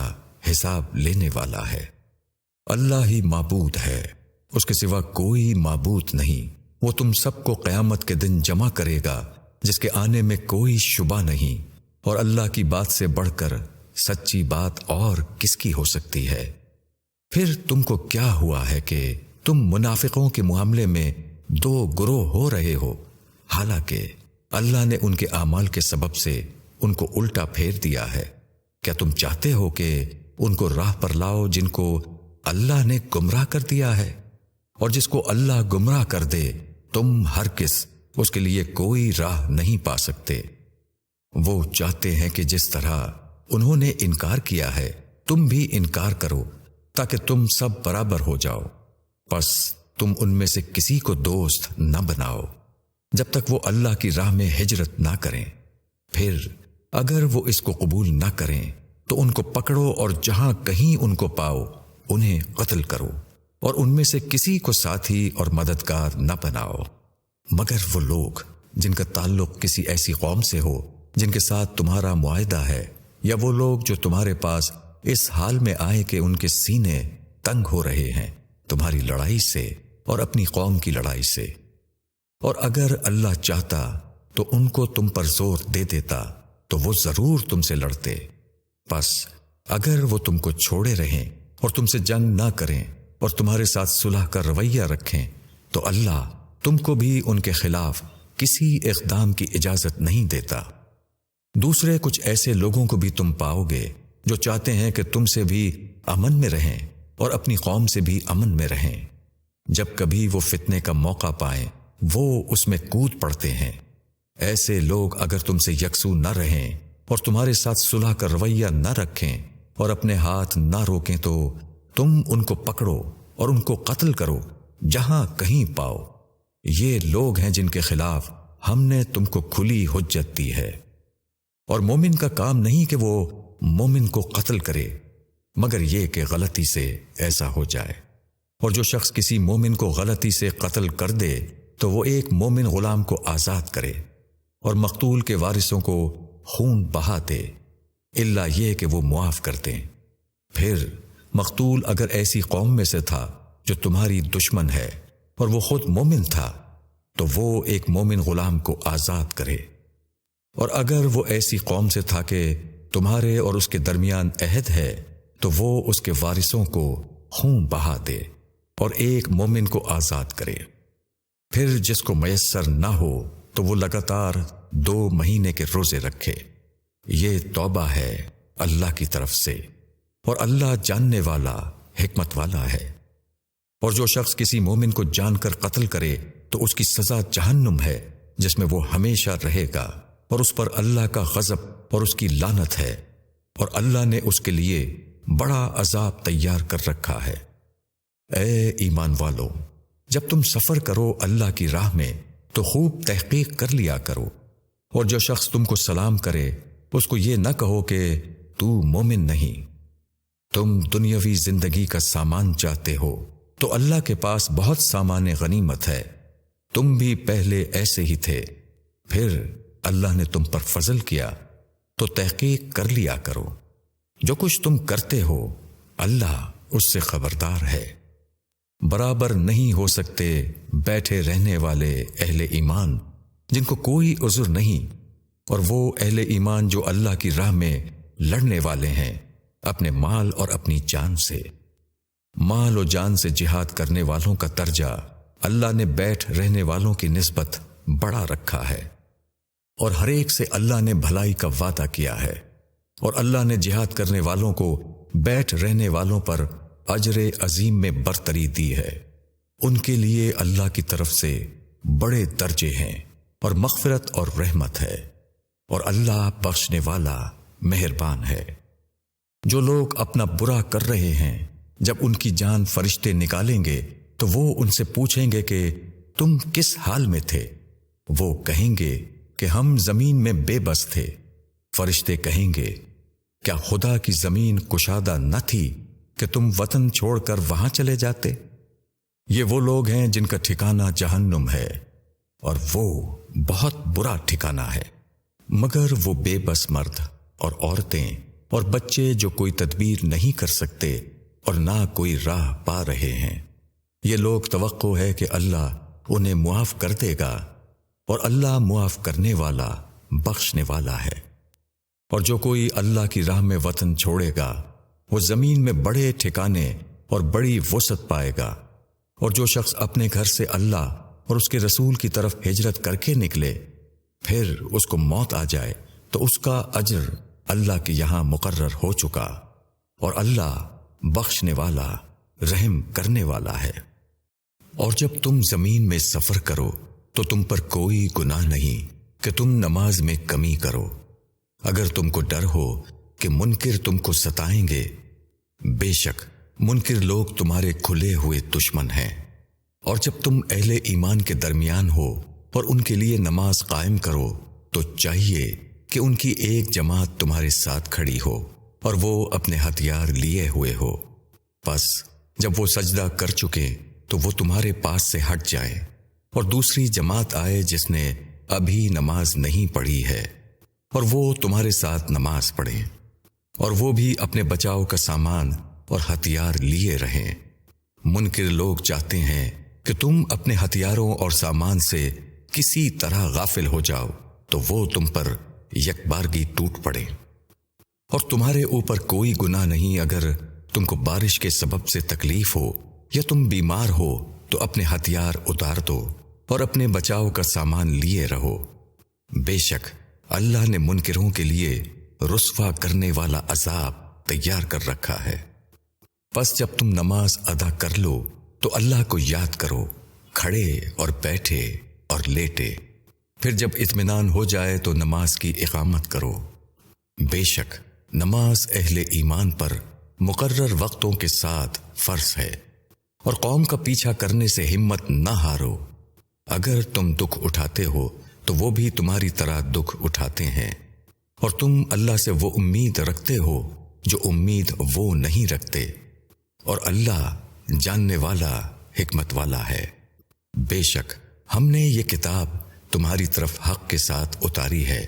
حساب لینے والا ہے۔ اللہ ہی معبود ہے، اس کے سوا کوئی معبود نہیں۔ وہ تم سب کو قیامت کے دن جمع کرے گا جس کے آنے میں کوئی شبہ نہیں، اور اللہ کی بات سے بڑھ کر سچی بات اور کس کی ہو سکتی ہے؟ پھر تم کو کیا ہوا ہے کہ تم منافقوں کے معاملے میں دو گروہ ہو رہے ہو، حالانکہ اللہ نے ان کے اعمال کے سبب سے ان کو الٹا پھیر دیا ہے؟ کیا تم چاہتے ہو کہ ان کو راہ پر لاؤ جن کو اللہ نے گمراہ کر دیا ہے؟ اور جس کو اللہ گمراہ کر دے تم ہرگز اس کے لیے کوئی راہ نہیں پا سکتے۔ وہ چاہتے ہیں کہ جس طرح انہوں نے انکار کیا ہے تم بھی انکار کرو تاکہ تم سب برابر ہو جاؤ۔ پس تم ان میں سے کسی کو دوست نہ بناؤ جب تک وہ اللہ کی راہ میں ہجرت نہ کریں۔ پھر اگر وہ اس کو قبول نہ کریں تو ان کو پکڑو اور جہاں کہیں ان کو پاؤ انہیں قتل کرو، اور ان میں سے کسی کو ساتھی اور مددگار نہ بناؤ مگر وہ لوگ جن کا تعلق کسی ایسی قوم سے ہو جن کے ساتھ تمہارا معاہدہ ہے، یا وہ لوگ جو تمہارے پاس اس حال میں آئے کہ ان کے سینے تنگ ہو رہے ہیں تمہاری لڑائی سے اور اپنی قوم کی لڑائی سے۔ اور اگر اللہ چاہتا تو ان کو تم پر زور دے دیتا تو وہ ضرور تم سے لڑتے۔ پس اگر وہ تم کو چھوڑے رہیں اور تم سے جنگ نہ کریں اور تمہارے ساتھ صلح کا رویہ رکھیں تو اللہ تم کو بھی ان کے خلاف کسی اقدام کی اجازت نہیں دیتا۔ دوسرے کچھ ایسے لوگوں کو بھی تم پاؤ گے جو چاہتے ہیں کہ تم سے بھی امن میں رہیں اور اپنی قوم سے بھی امن میں رہیں۔ جب کبھی وہ فتنے کا موقع پائیں وہ اس میں کود پڑتے ہیں۔ ایسے لوگ اگر تم سے یکسو نہ رہیں اور تمہارے ساتھ صلح کا رویہ نہ رکھیں اور اپنے ہاتھ نہ روکیں تو تم ان کو پکڑو اور ان کو قتل کرو جہاں کہیں پاؤ۔ یہ لوگ ہیں جن کے خلاف ہم نے تم کو کھلی حجت دی ہے۔ اور مومن کا کام نہیں کہ وہ مومن کو قتل کرے مگر یہ کہ غلطی سے ایسا ہو جائے، اور جو شخص کسی مومن کو غلطی سے قتل کر دے تو وہ ایک مومن غلام کو آزاد کرے اور مقتول کے وارثوں کو خون بہا دے، الا یہ کہ وہ معاف کر دیں۔ پھر مقتول اگر ایسی قوم میں سے تھا جو تمہاری دشمن ہے اور وہ خود مومن تھا تو وہ ایک مومن غلام کو آزاد کرے، اور اگر وہ ایسی قوم سے تھا کہ تمہارے اور اس کے درمیان عہد ہے تو وہ اس کے وارثوں کو خون بہا دے اور ایک مومن کو آزاد کرے۔ پھر جس کو میسر نہ ہو تو وہ لگاتار 2 مہینے کے روزے رکھے۔ یہ توبہ ہے اللہ کی طرف سے، اور اللہ جاننے والا حکمت والا ہے۔ اور جو شخص کسی مومن کو جان کر قتل کرے تو اس کی سزا جہنم ہے، جس میں وہ ہمیشہ رہے گا، اور اس پر اللہ کا غضب اور اس کی لعنت ہے، اور اللہ نے اس کے لیے بڑا عذاب تیار کر رکھا ہے۔ اے ایمان والو، جب تم سفر کرو اللہ کی راہ میں تو خوب تحقیق کر لیا کرو، اور جو شخص تم کو سلام کرے اس کو یہ نہ کہو کہ تو مومن نہیں۔ تم دنیاوی زندگی کا سامان چاہتے ہو تو اللہ کے پاس بہت سامان غنیمت ہے، تم بھی پہلے ایسے ہی تھے، پھر اللہ نے تم پر فضل کیا تو تحقیق کر لیا کرو۔ جو کچھ تم کرتے ہو اللہ اس سے خبردار ہے۔ برابر نہیں ہو سکتے بیٹھے رہنے والے اہل ایمان جن کو کوئی عذر نہیں، اور وہ اہل ایمان جو اللہ کی راہ میں لڑنے والے ہیں اپنے مال اور اپنی جان سے۔ مال و جان سے جہاد کرنے والوں کا درجہ اللہ نے بیٹھ رہنے والوں کی نسبت بڑا رکھا ہے، اور ہر ایک سے اللہ نے بھلائی کا وعدہ کیا ہے، اور اللہ نے جہاد کرنے والوں کو بیٹھ رہنے والوں پر اجر عظیم میں برتری دی ہے۔ ان کے لیے اللہ کی طرف سے بڑے درجے ہیں اور مغفرت اور رحمت ہے، اور اللہ بخشنے والا مہربان ہے۔ جو لوگ اپنا برا کر رہے ہیں جب ان کی جان فرشتے نکالیں گے تو وہ ان سے پوچھیں گے کہ تم کس حال میں تھے؟ وہ کہیں گے کہ ہم زمین میں بے بس تھے۔ فرشتے کہیں گے کیا خدا کی زمین کشادہ نہ تھی کہ تم وطن چھوڑ کر وہاں چلے جاتے؟ یہ وہ لوگ ہیں جن کا ٹھکانہ جہنم ہے، اور وہ بہت برا ٹھکانہ ہے۔ مگر وہ بے بس مرد اور عورتیں اور بچے جو کوئی تدبیر نہیں کر سکتے اور نہ کوئی راہ پا رہے ہیں، یہ لوگ توقع ہے کہ اللہ انہیں معاف کر دے گا، اور اللہ معاف کرنے والا بخشنے والا ہے۔ اور جو کوئی اللہ کی راہ میں وطن چھوڑے گا وہ زمین میں بڑے ٹھکانے اور بڑی وسعت پائے گا، اور جو شخص اپنے گھر سے اللہ اور اس کے رسول کی طرف ہجرت کر کے نکلے پھر اس کو موت آ جائے تو اس کا اجر اللہ کے یہاں مقرر ہو چکا، اور اللہ بخشنے والا رحم کرنے والا ہے۔ اور جب تم زمین میں سفر کرو تو تم پر کوئی گناہ نہیں کہ تم نماز میں کمی کرو، اگر تم کو ڈر ہو کہ منکر تم کو ستائیں گے۔ بے شک منکر لوگ تمہارے کھلے ہوئے دشمن ہیں۔ اور جب تم اہل ایمان کے درمیان ہو اور ان کے لیے نماز قائم کرو تو چاہیے کہ ان کی ایک جماعت تمہارے ساتھ کھڑی ہو اور وہ اپنے ہتھیار لیے ہوئے ہو۔ پس جب وہ سجدہ کر چکے تو وہ تمہارے پاس سے ہٹ جائیں، اور دوسری جماعت آئے جس نے ابھی نماز نہیں پڑھی ہے، اور وہ تمہارے ساتھ نماز پڑھیں، اور وہ بھی اپنے بچاؤ کا سامان اور ہتھیار لیے رہیں۔ منکر لوگ چاہتے ہیں کہ تم اپنے ہتھیاروں اور سامان سے کسی طرح غافل ہو جاؤ تو وہ تم پر یکبارگی ٹوٹ پڑے۔ اور تمہارے اوپر کوئی گناہ نہیں اگر تم کو بارش کے سبب سے تکلیف ہو یا تم بیمار ہو تو اپنے ہتھیار اتار دو اور اپنے بچاؤ کا سامان لیے رہو۔ بے شک اللہ نے منکروں کے لیے رسوا کرنے والا عذاب تیار کر رکھا ہے۔ پس جب تم نماز ادا کر لو تو اللہ کو یاد کرو، کھڑے اور بیٹھے اور لیٹے۔ پھر جب اطمینان ہو جائے تو نماز کی اقامت کرو۔ بے شک نماز اہل ایمان پر مقرر وقتوں کے ساتھ فرض ہے، اور قوم کا پیچھا کرنے سے ہمت نہ ہارو۔ اگر تم دکھ اٹھاتے ہو تو وہ بھی تمہاری طرح دکھ اٹھاتے ہیں، اور تم اللہ سے وہ امید رکھتے ہو جو امید وہ نہیں رکھتے، اور اللہ جاننے والا حکمت والا ہے۔ بے شک ہم نے یہ کتاب تمہاری طرف حق کے ساتھ اتاری ہے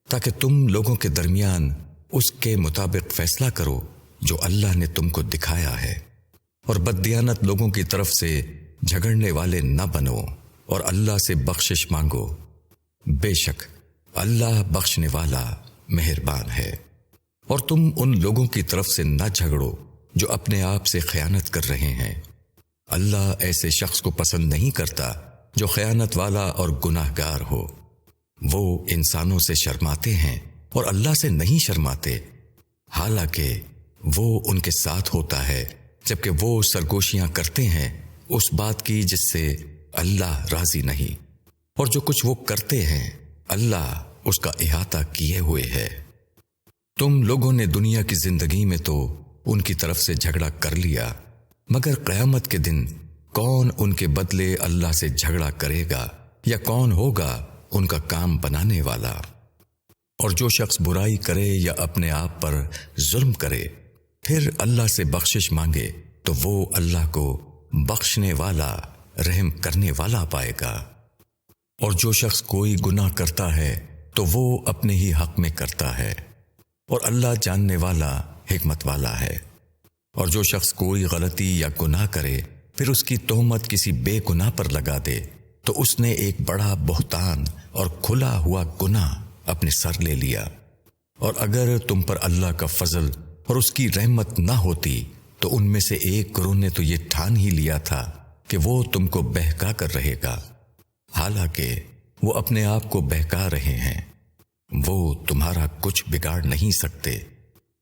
تاکہ تم لوگوں کے درمیان اس کے مطابق فیصلہ کرو جو اللہ نے تم کو دکھایا ہے، اور بددیانت لوگوں کی طرف سے جھگڑنے والے نہ بنو، اور اللہ سے بخشش مانگو، بے شک اللہ بخشنے والا مہربان ہے۔ اور تم ان لوگوں کی طرف سے نہ جھگڑو جو اپنے آپ سے خیانت کر رہے ہیں، اللہ ایسے شخص کو پسند نہیں کرتا جو خیانت والا اور گناہ گار ہو۔ وہ انسانوں سے شرماتے ہیں اور اللہ سے نہیں شرماتے، حالانکہ وہ ان کے ساتھ ہوتا ہے جبکہ وہ سرگوشیاں کرتے ہیں اس بات کی جس سے اللہ راضی نہیں، اور جو کچھ وہ کرتے ہیں اللہ اس کا احاطہ کیے ہوئے ہے۔ تم لوگوں نے دنیا کی زندگی میں تو ان کی طرف سے جھگڑا کر لیا، مگر قیامت کے دن کون ان کے بدلے اللہ سے جھگڑا کرے گا، یا کون ہوگا ان کا کام بنانے والا؟ اور جو شخص برائی کرے یا اپنے آپ پر ظلم کرے پھر اللہ سے بخشش مانگے تو وہ اللہ کو بخشنے والا رحم کرنے والا پائے گا۔ اور جو شخص کوئی گناہ کرتا ہے تو وہ اپنے ہی حق میں کرتا ہے، اور اللہ جاننے والا حکمت والا ہے۔ اور جو شخص کوئی غلطی یا گناہ کرے پھر اس کی تہمت کسی بے گناہ پر لگا دے تو اس نے ایک بڑا بہتان اور کھلا ہوا گناہ اپنے سر لے لیا۔ اور اگر تم پر اللہ کا فضل اور اس کی رحمت نہ ہوتی تو ان میں سے ایک گروہ نے تو یہ ٹھان ہی لیا تھا کہ وہ تم کو بہکا کر رہے گا، حالانکہ وہ اپنے آپ کو بہکا رہے ہیں، وہ تمہارا کچھ بگاڑ نہیں سکتے۔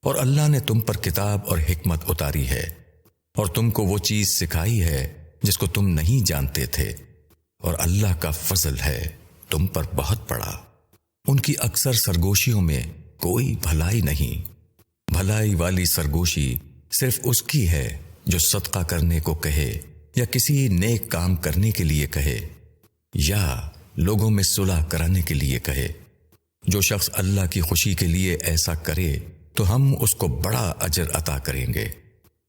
اور اللہ نے تم پر کتاب اور حکمت اتاری ہے، اور تم کو وہ چیز سکھائی ہے جس کو تم نہیں جانتے تھے، اور اللہ کا فضل ہے تم پر بہت بڑا۔ ان کی اکثر سرگوشیوں میں کوئی بھلائی نہیں، بھلائی والی سرگوشی صرف اس کی ہے جو صدقہ کرنے کو کہے یا کسی نیک کام کرنے کے لیے کہے یا لوگوں میں صلح کرانے کے لیے کہے۔ جو شخص اللہ کی خوشی کے لیے ایسا کرے تو ہم اس کو بڑا اجر عطا کریں گے،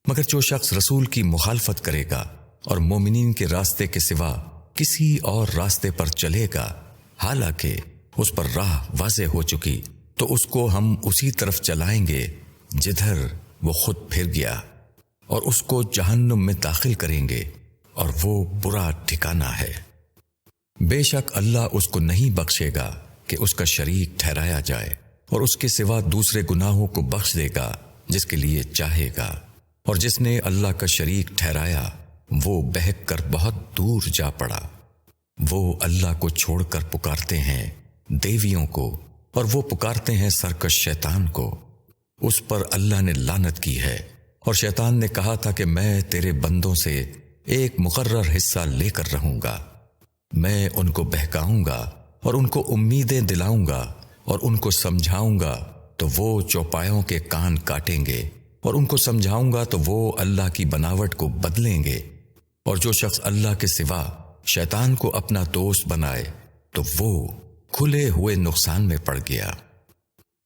مگر جو شخص رسول کی مخالفت کرے گا اور مومنین کے راستے کے سوا کسی اور راستے پر چلے گا، حالانکہ اس پر راہ واضح ہو چکی، تو اس کو ہم اسی طرف چلائیں گے جدھر وہ خود پھر گیا، اور اس کو جہنم میں داخل کریں گے، اور وہ برا ٹھکانہ ہے۔ بے شک اللہ اس کو نہیں بخشے گا کہ اس کا شریک ٹھہرایا جائے، اور اس کے سوا دوسرے گناہوں کو بخش دے گا جس کے لیے چاہے گا، اور جس نے اللہ کا شریک ٹھہرایا وہ بہک کر بہت دور جا پڑا۔ وہ اللہ کو چھوڑ کر پکارتے ہیں دیویوں کو، اور وہ پکارتے ہیں سرکش شیطان کو، اس پر اللہ نے لعنت کی ہے۔ اور شیطان نے کہا تھا کہ میں تیرے بندوں سے ایک مقرر حصہ لے کر رہوں گا، میں ان کو بہکاؤں گا اور ان کو امیدیں دلاؤں گا اور ان کو سمجھاؤں گا تو وہ چوپایوں کے کان کاٹیں گے، اور ان کو سمجھاؤں گا تو وہ اللہ کی بناوٹ کو بدلیں گے۔ اور جو شخص اللہ کے سوا شیطان کو اپنا دوست بنائے تو وہ کھلے ہوئے نقصان میں پڑ گیا۔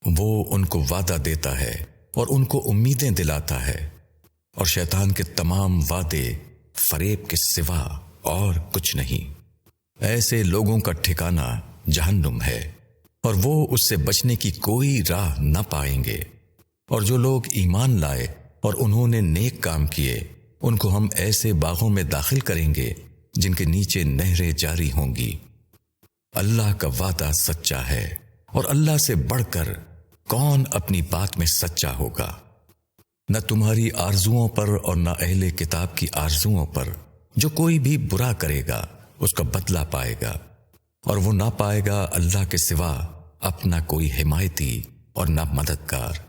وہ ان کو وعدہ دیتا ہے اور ان کو امیدیں دلاتا ہے، اور شیطان کے تمام وعدے فریب کے سوا اور کچھ نہیں۔ ایسے لوگوں کا ٹھکانہ جہنم ہے، اور وہ اس سے بچنے کی کوئی راہ نہ پائیں گے۔ اور جو لوگ ایمان لائے اور انہوں نے نیک کام کیے ان کو ہم ایسے باغوں میں داخل کریں گے جن کے نیچے نہریں جاری ہوں گی۔ اللہ کا وعدہ سچا ہے، اور اللہ سے بڑھ کر کون اپنی بات میں سچا ہوگا؟ نہ تمہاری آرزوؤں پر اور نہ اہل کتاب کی آرزوؤں پر جو کوئی بھی برا کرے گا اس کا بدلہ پائے گا، اور وہ نہ پائے گا اللہ کے سوا اپنا کوئی حمایتی اور نہ مددگار۔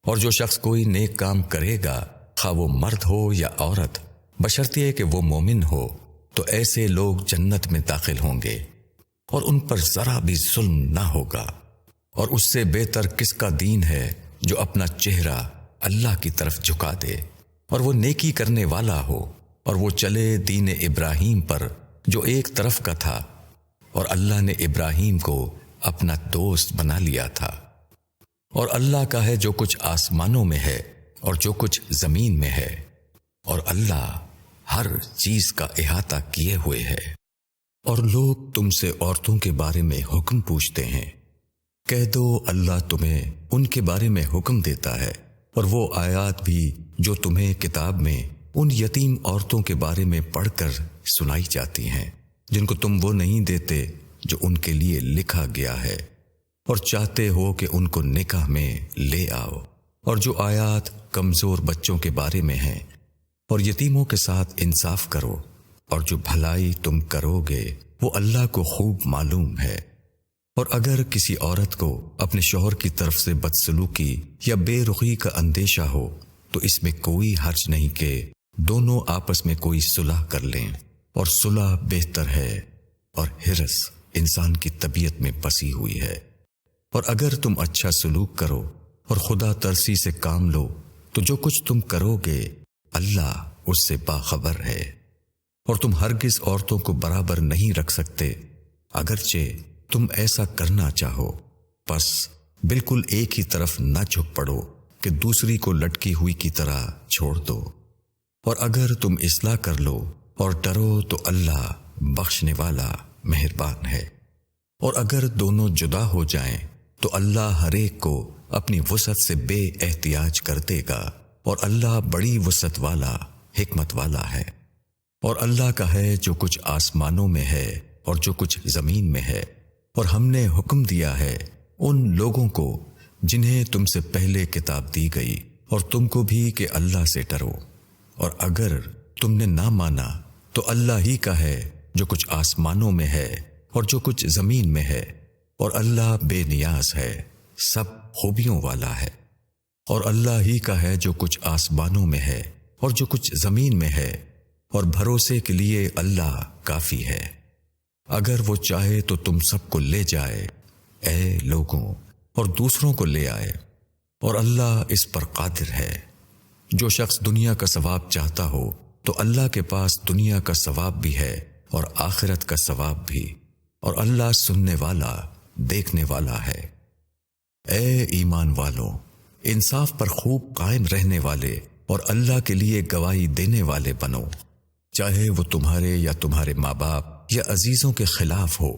اور جو شخص کوئی نیک کام کرے گا خواہ وہ مرد ہو یا عورت، بشرطیہ کہ وہ مومن ہو، تو ایسے لوگ جنت میں داخل ہوں گے، اور ان پر ذرا بھی ظلم نہ ہوگا۔ اور اس سے بہتر کس کا دین ہے جو اپنا چہرہ اللہ کی طرف جھکا دے، اور وہ نیکی کرنے والا ہو، اور وہ چلے دین ابراہیم پر جو ایک طرف کا تھا، اور اللہ نے ابراہیم کو اپنا دوست بنا لیا تھا۔ اور اللہ کا ہے جو کچھ آسمانوں میں ہے اور جو کچھ زمین میں ہے، اور اللہ ہر چیز کا احاطہ کیے ہوئے ہے۔ اور لوگ تم سے عورتوں کے بارے میں حکم پوچھتے ہیں، کہہ دو اللہ تمہیں ان کے بارے میں حکم دیتا ہے، اور وہ آیات بھی جو تمہیں کتاب میں ان یتیم عورتوں کے بارے میں پڑھ کر سنائی جاتی ہیں جن کو تم وہ نہیں دیتے جو ان کے لیے لکھا گیا ہے، اور چاہتے ہو کہ ان کو نکاح میں لے آؤ، اور جو آیات کمزور بچوں کے بارے میں ہیں، اور یتیموں کے ساتھ انصاف کرو، اور جو بھلائی تم کرو گے وہ اللہ کو خوب معلوم ہے۔ اور اگر کسی عورت کو اپنے شوہر کی طرف سے بدسلوکی یا بے رخی کا اندیشہ ہو تو اس میں کوئی حرج نہیں کہ دونوں آپس میں کوئی صلح کر لیں، اور صلح بہتر ہے، اور حرص انسان کی طبیعت میں بسی ہوئی ہے۔ اور اگر تم اچھا سلوک کرو اور خدا ترسی سے کام لو تو جو کچھ تم کرو گے اللہ اس سے باخبر ہے۔ اور تم ہرگز عورتوں کو برابر نہیں رکھ سکتے، اگرچہ تم ایسا کرنا چاہو، پس بالکل ایک ہی طرف نہ جھک پڑو کہ دوسری کو لٹکی ہوئی کی طرح چھوڑ دو۔ اور اگر تم اصلاح کر لو اور ڈرو تو اللہ بخشنے والا مہربان ہے۔ اور اگر دونوں جدا ہو جائیں تو اللہ ہر ایک کو اپنی وسعت سے بے احتیاج کر دے گا، اور اللہ بڑی وسعت والا حکمت والا ہے۔ اور اللہ کا ہے جو کچھ آسمانوں میں ہے اور جو کچھ زمین میں ہے، اور ہم نے حکم دیا ہے ان لوگوں کو جنہیں تم سے پہلے کتاب دی گئی اور تم کو بھی کہ اللہ سے ڈرو، اور اگر تم نے نہ مانا تو اللہ ہی کا ہے جو کچھ آسمانوں میں ہے اور جو کچھ زمین میں ہے، اور اللہ بے نیاز ہے، سب خوبیوں والا ہے۔ اور اللہ ہی کا ہے جو کچھ آسمانوں میں ہے اور جو کچھ زمین میں ہے، اور بھروسے کے لیے اللہ کافی ہے۔ اگر وہ چاہے تو تم سب کو لے جائے اے لوگوں، اور دوسروں کو لے آئے، اور اللہ اس پر قادر ہے۔ جو شخص دنیا کا ثواب چاہتا ہو تو اللہ کے پاس دنیا کا ثواب بھی ہے اور آخرت کا ثواب بھی، اور اللہ سننے والا دیکھنے والا ہے۔ اے ایمان والوں، انصاف پر خوب قائم رہنے والے اور اللہ کے لیے گواہی دینے والے بنو، چاہے وہ تمہارے یا تمہارے ماں باپ یا عزیزوں کے خلاف ہو۔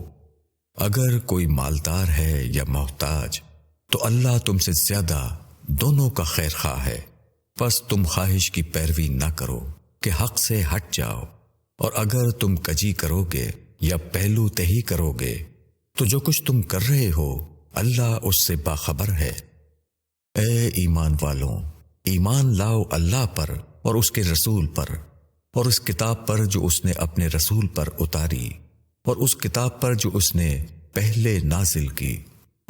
اگر کوئی مالدار ہے یا محتاج تو اللہ تم سے زیادہ دونوں کا خیر خواہ ہے، پس تم خواہش کی پیروی نہ کرو کہ حق سے ہٹ جاؤ۔ اور اگر تم کجی کرو گے یا پہلو تہی کرو گے تو جو کچھ تم کر رہے ہو اللہ اس سے باخبر ہے۔ اے ایمان والوں، ایمان لاؤ اللہ پر اور اس کے رسول پر، اور اس کتاب پر جو اس نے اپنے رسول پر اتاری، اور اس کتاب پر جو اس نے پہلے نازل کی۔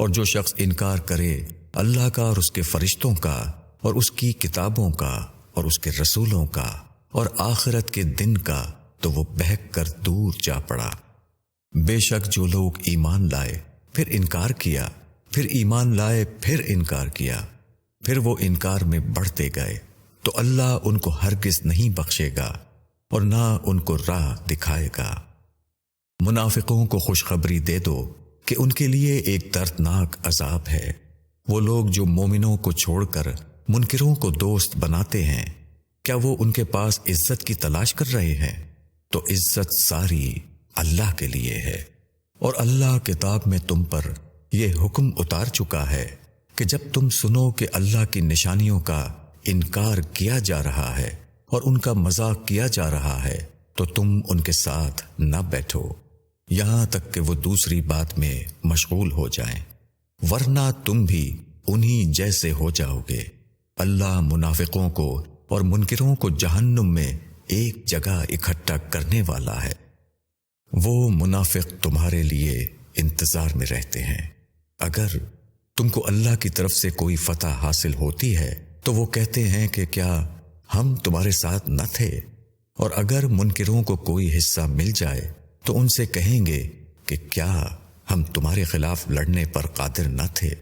اور جو شخص انکار کرے اللہ کا اور اس کے فرشتوں کا اور اس کی کتابوں کا اور اس کے رسولوں کا اور آخرت کے دن کا تو وہ بہک کر دور جا پڑا۔ بے شک جو لوگ ایمان لائے پھر انکار کیا، پھر ایمان لائے پھر انکار کیا، پھر وہ انکار میں بڑھتے گئے تو اللہ ان کو ہرگز نہیں بخشے گا اور نہ ان کو راہ دکھائے گا۔ منافقوں کو خوشخبری دے دو کہ ان کے لیے ایک دردناک عذاب ہے۔ وہ لوگ جو مومنوں کو چھوڑ کر منکروں کو دوست بناتے ہیں، کیا وہ ان کے پاس عزت کی تلاش کر رہے ہیں؟ تو عزت ساری اللہ کے لیے ہے۔ اور اللہ کتاب میں تم پر یہ حکم اتار چکا ہے کہ جب تم سنو کہ اللہ کی نشانیوں کا انکار کیا جا رہا ہے اور ان کا مذاق کیا جا رہا ہے تو تم ان کے ساتھ نہ بیٹھو یہاں تک کہ وہ دوسری بات میں مشغول ہو جائیں، ورنہ تم بھی انہی جیسے ہو جاؤ گے۔ اللہ منافقوں کو اور منکروں کو جہنم میں ایک جگہ اکٹھا کرنے والا ہے۔ وہ منافق تمہارے لیے انتظار میں رہتے ہیں۔ اگر تم کو اللہ کی طرف سے کوئی فتح حاصل ہوتی ہے تو وہ کہتے ہیں کہ کیا ہم تمہارے ساتھ نہ تھے؟ اور اگر منکروں کو کوئی حصہ مل جائے تو ان سے کہیں گے کہ کیا ہم تمہارے خلاف لڑنے پر قادر نہ تھے؟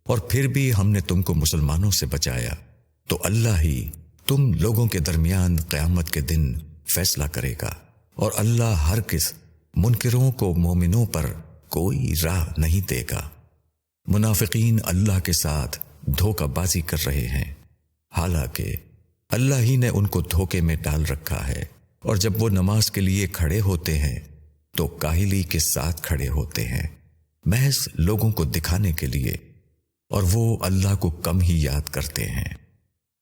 اور پھر بھی ہم نے تم کو مسلمانوں سے بچایا۔ تو اللہ ہی تم لوگوں کے درمیان قیامت کے دن فیصلہ کرے گا، اور اللہ ہرگز منکروں کو مومنوں پر کوئی راہ نہیں دے گا۔ منافقین اللہ کے ساتھ دھوکہ بازی کر رہے ہیں، حالانکہ اللہ ہی نے ان کو دھوکے میں ڈال رکھا ہے، اور جب وہ نماز کے لیے کھڑے ہوتے ہیں تو کاہلی کے ساتھ کھڑے ہوتے ہیں محض لوگوں کو دکھانے کے لیے، اور وہ اللہ کو کم ہی یاد کرتے ہیں۔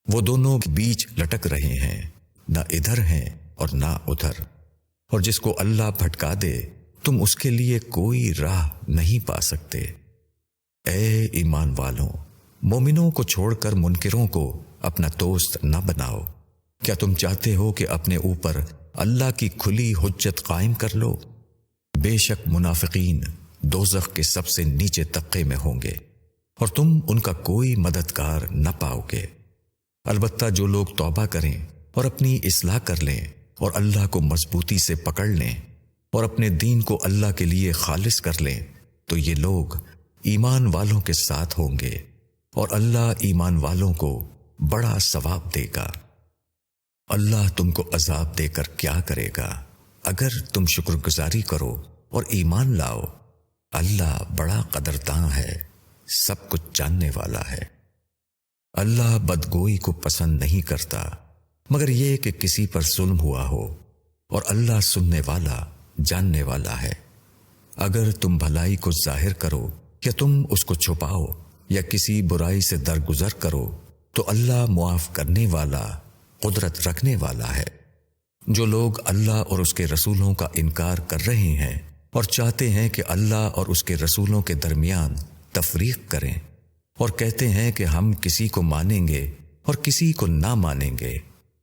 وہ دونوں کے بیچ لٹک رہے ہیں، نہ ادھر ہیں اور نہ ادھر، اور جس کو اللہ بھٹکا دے تم اس کے لیے کوئی راہ نہیں پا سکتے۔ اے ایمان والوں، مومنوں کو چھوڑ کر منکروں کو اپنا دوست نہ بناؤ۔ کیا تم چاہتے ہو کہ اپنے اوپر اللہ کی کھلی حجت قائم کر لو؟ بے شک منافقین دوزخ کے سب سے نیچے طبقے میں ہوں گے، اور تم ان کا کوئی مددگار نہ پاؤ گے۔ البتہ جو لوگ توبہ کریں اور اپنی اصلاح کر لیں اور اللہ کو مضبوطی سے پکڑ لیں اور اپنے دین کو اللہ کے لیے خالص کر لیں تو یہ لوگ ایمان والوں کے ساتھ ہوں گے، اور اللہ ایمان والوں کو بڑا ثواب دے گا۔ اللہ تم کو عذاب دے کر کیا کرے گا اگر تم شکر گزاری کرو اور ایمان لاؤ۔ اللہ بڑا قدرداں ہے، سب کچھ جاننے والا ہے۔ اللہ بدگوئی کو پسند نہیں کرتا مگر یہ کہ کسی پر ظلم ہوا ہو، اور اللہ سننے والا جاننے والا ہے۔ اگر تم بھلائی کو ظاہر کرو یا تم اس کو چھپاؤ یا کسی برائی سے درگزر کرو تو اللہ معاف کرنے والا قدرت رکھنے والا ہے۔ جو لوگ اللہ اور اس کے رسولوں کا انکار کر رہے ہیں اور چاہتے ہیں کہ اللہ اور اس کے رسولوں کے درمیان تفریق کریں، اور کہتے ہیں کہ ہم کسی کو مانیں گے اور کسی کو نہ مانیں گے،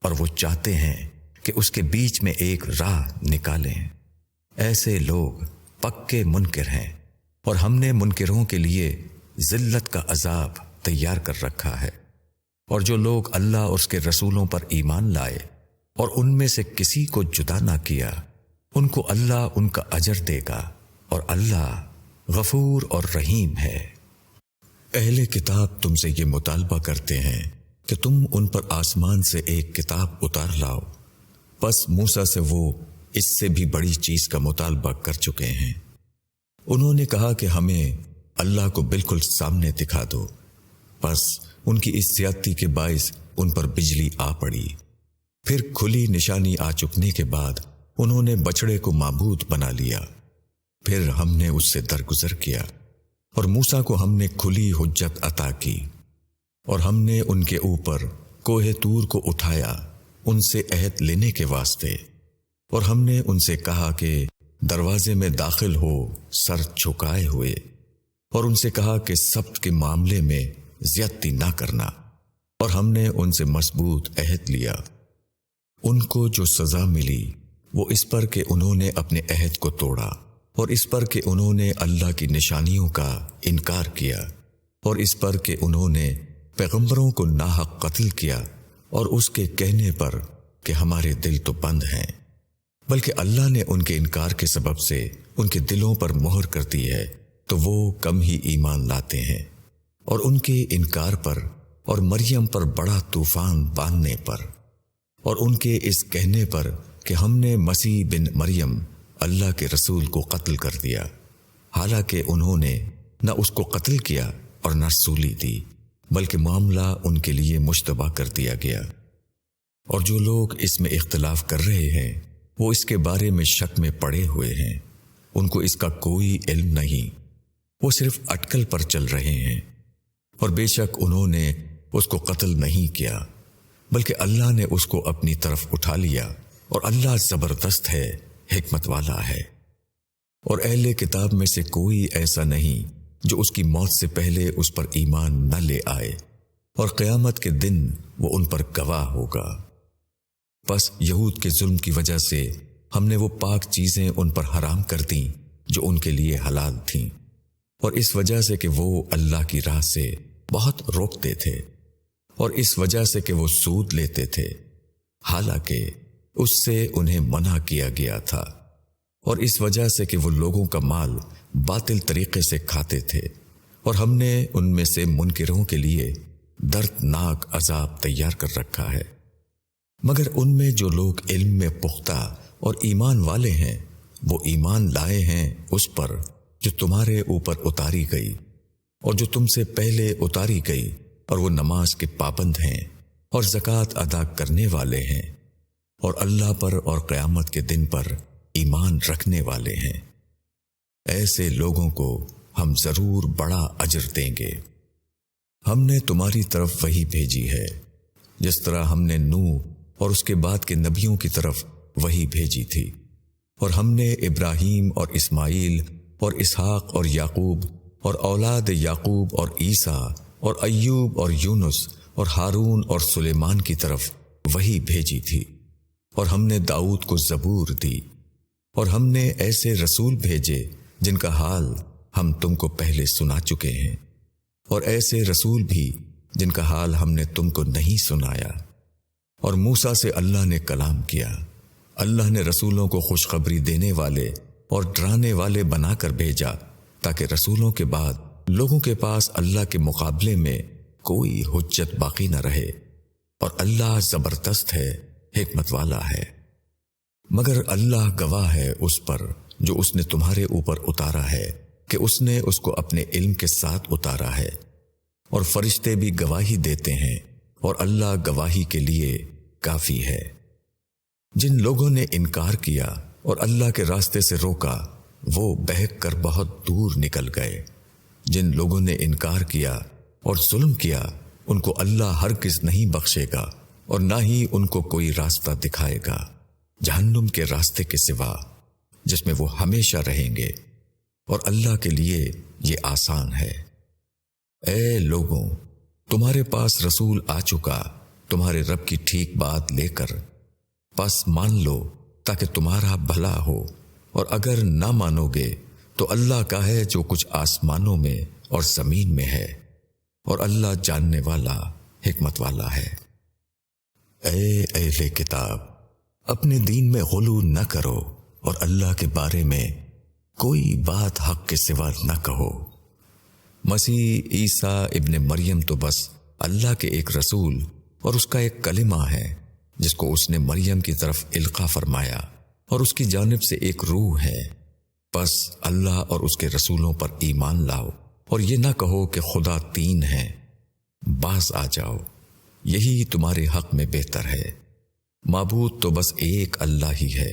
اور وہ چاہتے ہیں کہ اس کے بیچ میں ایک راہ نکالیں، ایسے لوگ پکے منکر ہیں، اور ہم نے منکروں کے لیے ذلت کا عذاب تیار کر رکھا ہے۔ اور جو لوگ اللہ اور اس کے رسولوں پر ایمان لائے اور ان میں سے کسی کو جدا نہ کیا، ان کو اللہ ان کا اجر دے گا، اور اللہ غفور اور رحیم ہے۔ اہل کتاب تم سے یہ مطالبہ کرتے ہیں کہ تم ان پر آسمان سے ایک کتاب اتار لاؤ، پس موسیٰ سے وہ اس سے بھی بڑی چیز کا مطالبہ کر چکے ہیں۔ انہوں نے کہا کہ ہمیں اللہ کو بالکل سامنے دکھا دو، پس ان کی اس زیادتی کے باعث ان پر بجلی آ پڑی۔ پھر کھلی نشانی آ چکنے کے بعد انہوں نے بچڑے کو معبود بنا لیا۔ پھر ہم نے اس سے درگزر کیا، اور موسیٰ کو ہم نے کھلی حجت عطا کی، اور ہم نے ان کے اوپر کوہ طور کو اٹھایا ان سے عہد لینے کے واسطے، اور ہم نے ان سے کہا کہ دروازے میں داخل ہو سر جھکائے ہوئے، اور ان سے کہا کہ سبت کے معاملے میں زیادتی نہ کرنا، اور ہم نے ان سے مضبوط عہد لیا۔ ان کو جو سزا ملی وہ اس پر کہ انہوں نے اپنے عہد کو توڑا، اور اس پر کہ انہوں نے اللہ کی نشانیوں کا انکار کیا، اور اس پر کہ انہوں نے پیغمبروں کو ناحق قتل کیا، اور اس کے کہنے پر کہ ہمارے دل تو بند ہیں، بلکہ اللہ نے ان کے انکار کے سبب سے ان کے دلوں پر مہر کر دی ہے تو وہ کم ہی ایمان لاتے ہیں۔ اور ان کے انکار پر اور مریم پر بڑا طوفان باندھنے پر، اور ان کے اس کہنے پر کہ ہم نے مسیح بن مریم اللہ کے رسول کو قتل کر دیا، حالانکہ انہوں نے نہ اس کو قتل کیا اور نہ سولی دی، بلکہ معاملہ ان کے لیے مشتبہ کر دیا گیا۔ اور جو لوگ اس میں اختلاف کر رہے ہیں وہ اس کے بارے میں شک میں پڑے ہوئے ہیں، ان کو اس کا کوئی علم نہیں، وہ صرف اٹکل پر چل رہے ہیں۔ اور بے شک انہوں نے اس کو قتل نہیں کیا، بلکہ اللہ نے اس کو اپنی طرف اٹھا لیا، اور اللہ زبردست ہے، حکمت والا ہے۔ اور اہل کتاب میں سے کوئی ایسا نہیں جو اس کی موت سے پہلے اس پر ایمان نہ لے آئے، اور قیامت کے دن وہ ان پر گواہ ہوگا۔ پس یہود کے ظلم کی وجہ سے ہم نے وہ پاک چیزیں ان پر حرام کر دیں جو ان کے لیے حلال تھیں، اور اس وجہ سے کہ وہ اللہ کی راہ سے بہت روکتے تھے، اور اس وجہ سے کہ وہ سود لیتے تھے، حالانکہ اس سے انہیں منع کیا گیا تھا، اور اس وجہ سے کہ وہ لوگوں کا مال باطل طریقے سے کھاتے تھے، اور ہم نے ان میں سے منکروں کے لیے دردناک عذاب تیار کر رکھا ہے۔ مگر ان میں جو لوگ علم میں پختہ اور ایمان والے ہیں وہ ایمان لائے ہیں اس پر جو تمہارے اوپر اتاری گئی اور جو تم سے پہلے اتاری گئی، اور وہ نماز کے پابند ہیں اور زکوٰۃ ادا کرنے والے ہیں، اور اللہ پر اور قیامت کے دن پر ایمان رکھنے والے ہیں۔ ایسے لوگوں کو ہم ضرور بڑا اجر دیں گے۔ ہم نے تمہاری طرف وحی بھیجی ہے جس طرح ہم نے نوح اور اس کے بعد کے نبیوں کی طرف وحی بھیجی تھی، اور ہم نے ابراہیم اور اسماعیل اور اسحاق اور یعقوب اور اولاد یعقوب اور عیسیٰ اور ایوب اور یونس اور ہارون اور سلیمان کی طرف وحی بھیجی تھی، اور ہم نے داؤد کو زبور دی، اور ہم نے ایسے رسول بھیجے جن کا حال ہم تم کو پہلے سنا چکے ہیں، اور ایسے رسول بھی جن کا حال ہم نے تم کو نہیں سنایا۔ اور موسیٰ سے اللہ نے کلام کیا۔ اللہ نے رسولوں کو خوشخبری دینے والے اور ڈرانے والے بنا کر بھیجا تاکہ رسولوں کے بعد لوگوں کے پاس اللہ کے مقابلے میں کوئی حجت باقی نہ رہے، اور اللہ زبردست ہے، حکمت والا ہے۔ مگر اللہ گواہ ہے اس پر جو اس نے تمہارے اوپر اتارا ہے کہ اس نے اس کو اپنے علم کے ساتھ اتارا ہے، اور فرشتے بھی گواہی دیتے ہیں، اور اللہ گواہی کے لیے کافی ہے۔ جن لوگوں نے انکار کیا اور اللہ کے راستے سے روکا وہ بہک کر بہت دور نکل گئے۔ جن لوگوں نے انکار کیا اور ظلم کیا ان کو اللہ ہرگز نہیں بخشے گا، اور نہ ہی ان کو کوئی راستہ دکھائے گا جہنم کے راستے کے سوا، جس میں وہ ہمیشہ رہیں گے، اور اللہ کے لیے یہ آسان ہے۔ اے لوگوں، تمہارے پاس رسول آ چکا تمہارے رب کی ٹھیک بات لے کر، پس مان لو تاکہ تمہارا بھلا ہو، اور اگر نہ مانو گے تو اللہ کا ہے جو کچھ آسمانوں میں اور زمین میں ہے، اور اللہ جاننے والا، حکمت والا ہے۔ اے اہل کتاب، اپنے دین میں غلو نہ کرو اور اللہ کے بارے میں کوئی بات حق کے سوا نہ کہو۔ مسیح عیسیٰ ابن مریم تو بس اللہ کے ایک رسول اور اس کا ایک کلمہ ہے جس کو اس نے مریم کی طرف القا فرمایا، اور اس کی جانب سے ایک روح ہے۔ بس اللہ اور اس کے رسولوں پر ایمان لاؤ، اور یہ نہ کہو کہ خدا تین ہیں، باز آ جاؤ، یہی تمہارے حق میں بہتر ہے۔ معبود تو بس ایک اللہ ہی ہے،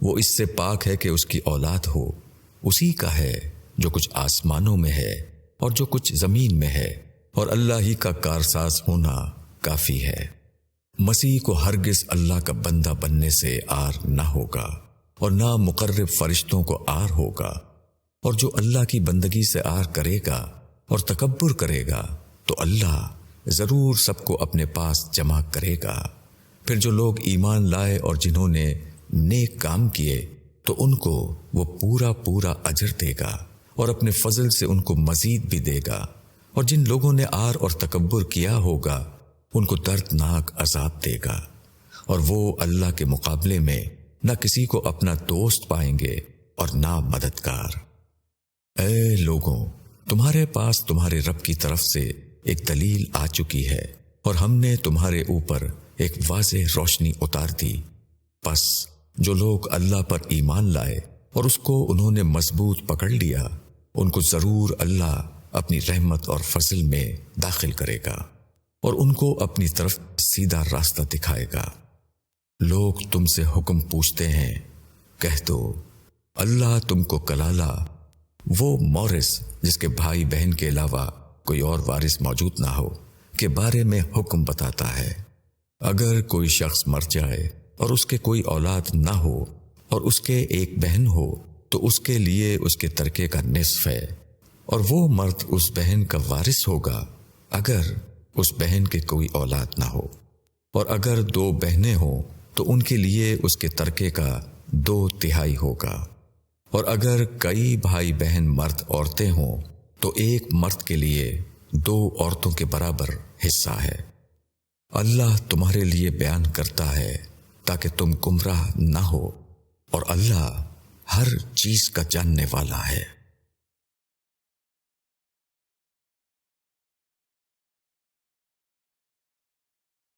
وہ اس سے پاک ہے کہ اس کی اولاد ہو، اسی کا ہے جو کچھ آسمانوں میں ہے اور جو کچھ زمین میں ہے، اور اللہ ہی کا کارساز ہونا کافی ہے۔ مسیح کو ہرگز اللہ کا بندہ بننے سے آر نہ ہوگا، اور نہ مقرب فرشتوں کو آر ہوگا، اور جو اللہ کی بندگی سے آر کرے گا اور تکبر کرے گا تو اللہ ضرور سب کو اپنے پاس جمع کرے گا۔ پھر جو لوگ ایمان لائے اور جنہوں نے نیک کام کیے تو ان کو وہ پورا پورا اجر دے گا، اور اپنے فضل سے ان کو مزید بھی دے گا۔ اور جن لوگوں نے آر اور تکبر کیا ہوگا ان کو دردناک عذاب دے گا، اور وہ اللہ کے مقابلے میں نہ کسی کو اپنا دوست پائیں گے اور نہ مددگار۔ اے لوگوں، تمہارے پاس تمہارے رب کی طرف سے ایک دلیل آ چکی ہے، اور ہم نے تمہارے اوپر ایک واضح روشنی اتار دی۔ پس جو لوگ اللہ پر ایمان لائے اور اس کو انہوں نے مضبوط پکڑ لیا، ان کو ضرور اللہ اپنی رحمت اور فضل میں داخل کرے گا، اور ان کو اپنی طرف سیدھا راستہ دکھائے گا۔ لوگ تم سے حکم پوچھتے ہیں، کہہ دو اللہ تم کو کلالہ، وہ مورث جس کے بھائی بہن کے علاوہ کوئی اور وارث موجود نہ ہو، کے بارے میں حکم بتاتا ہے۔ اگر کوئی شخص مر جائے اور اس کے کوئی اولاد نہ ہو اور اس کے ایک بہن ہو تو اس کے لیے اس کے ترکے کا نصف ہے، اور وہ مرد اس بہن کا وارث ہوگا اگر اس بہن کے کوئی اولاد نہ ہو، اور اگر دو بہنیں ہوں تو ان کے لیے اس کے ترکے کا 2/3 ہوگا، اور اگر کئی بھائی بہن مرد عورتیں ہوں تو ایک مرد کے لیے 2 عورتوں کے برابر حصہ ہے۔ اللہ تمہارے لیے بیان کرتا ہے تاکہ تم گمراہ نہ ہو، اور اللہ ہر چیز کا جاننے والا ہے۔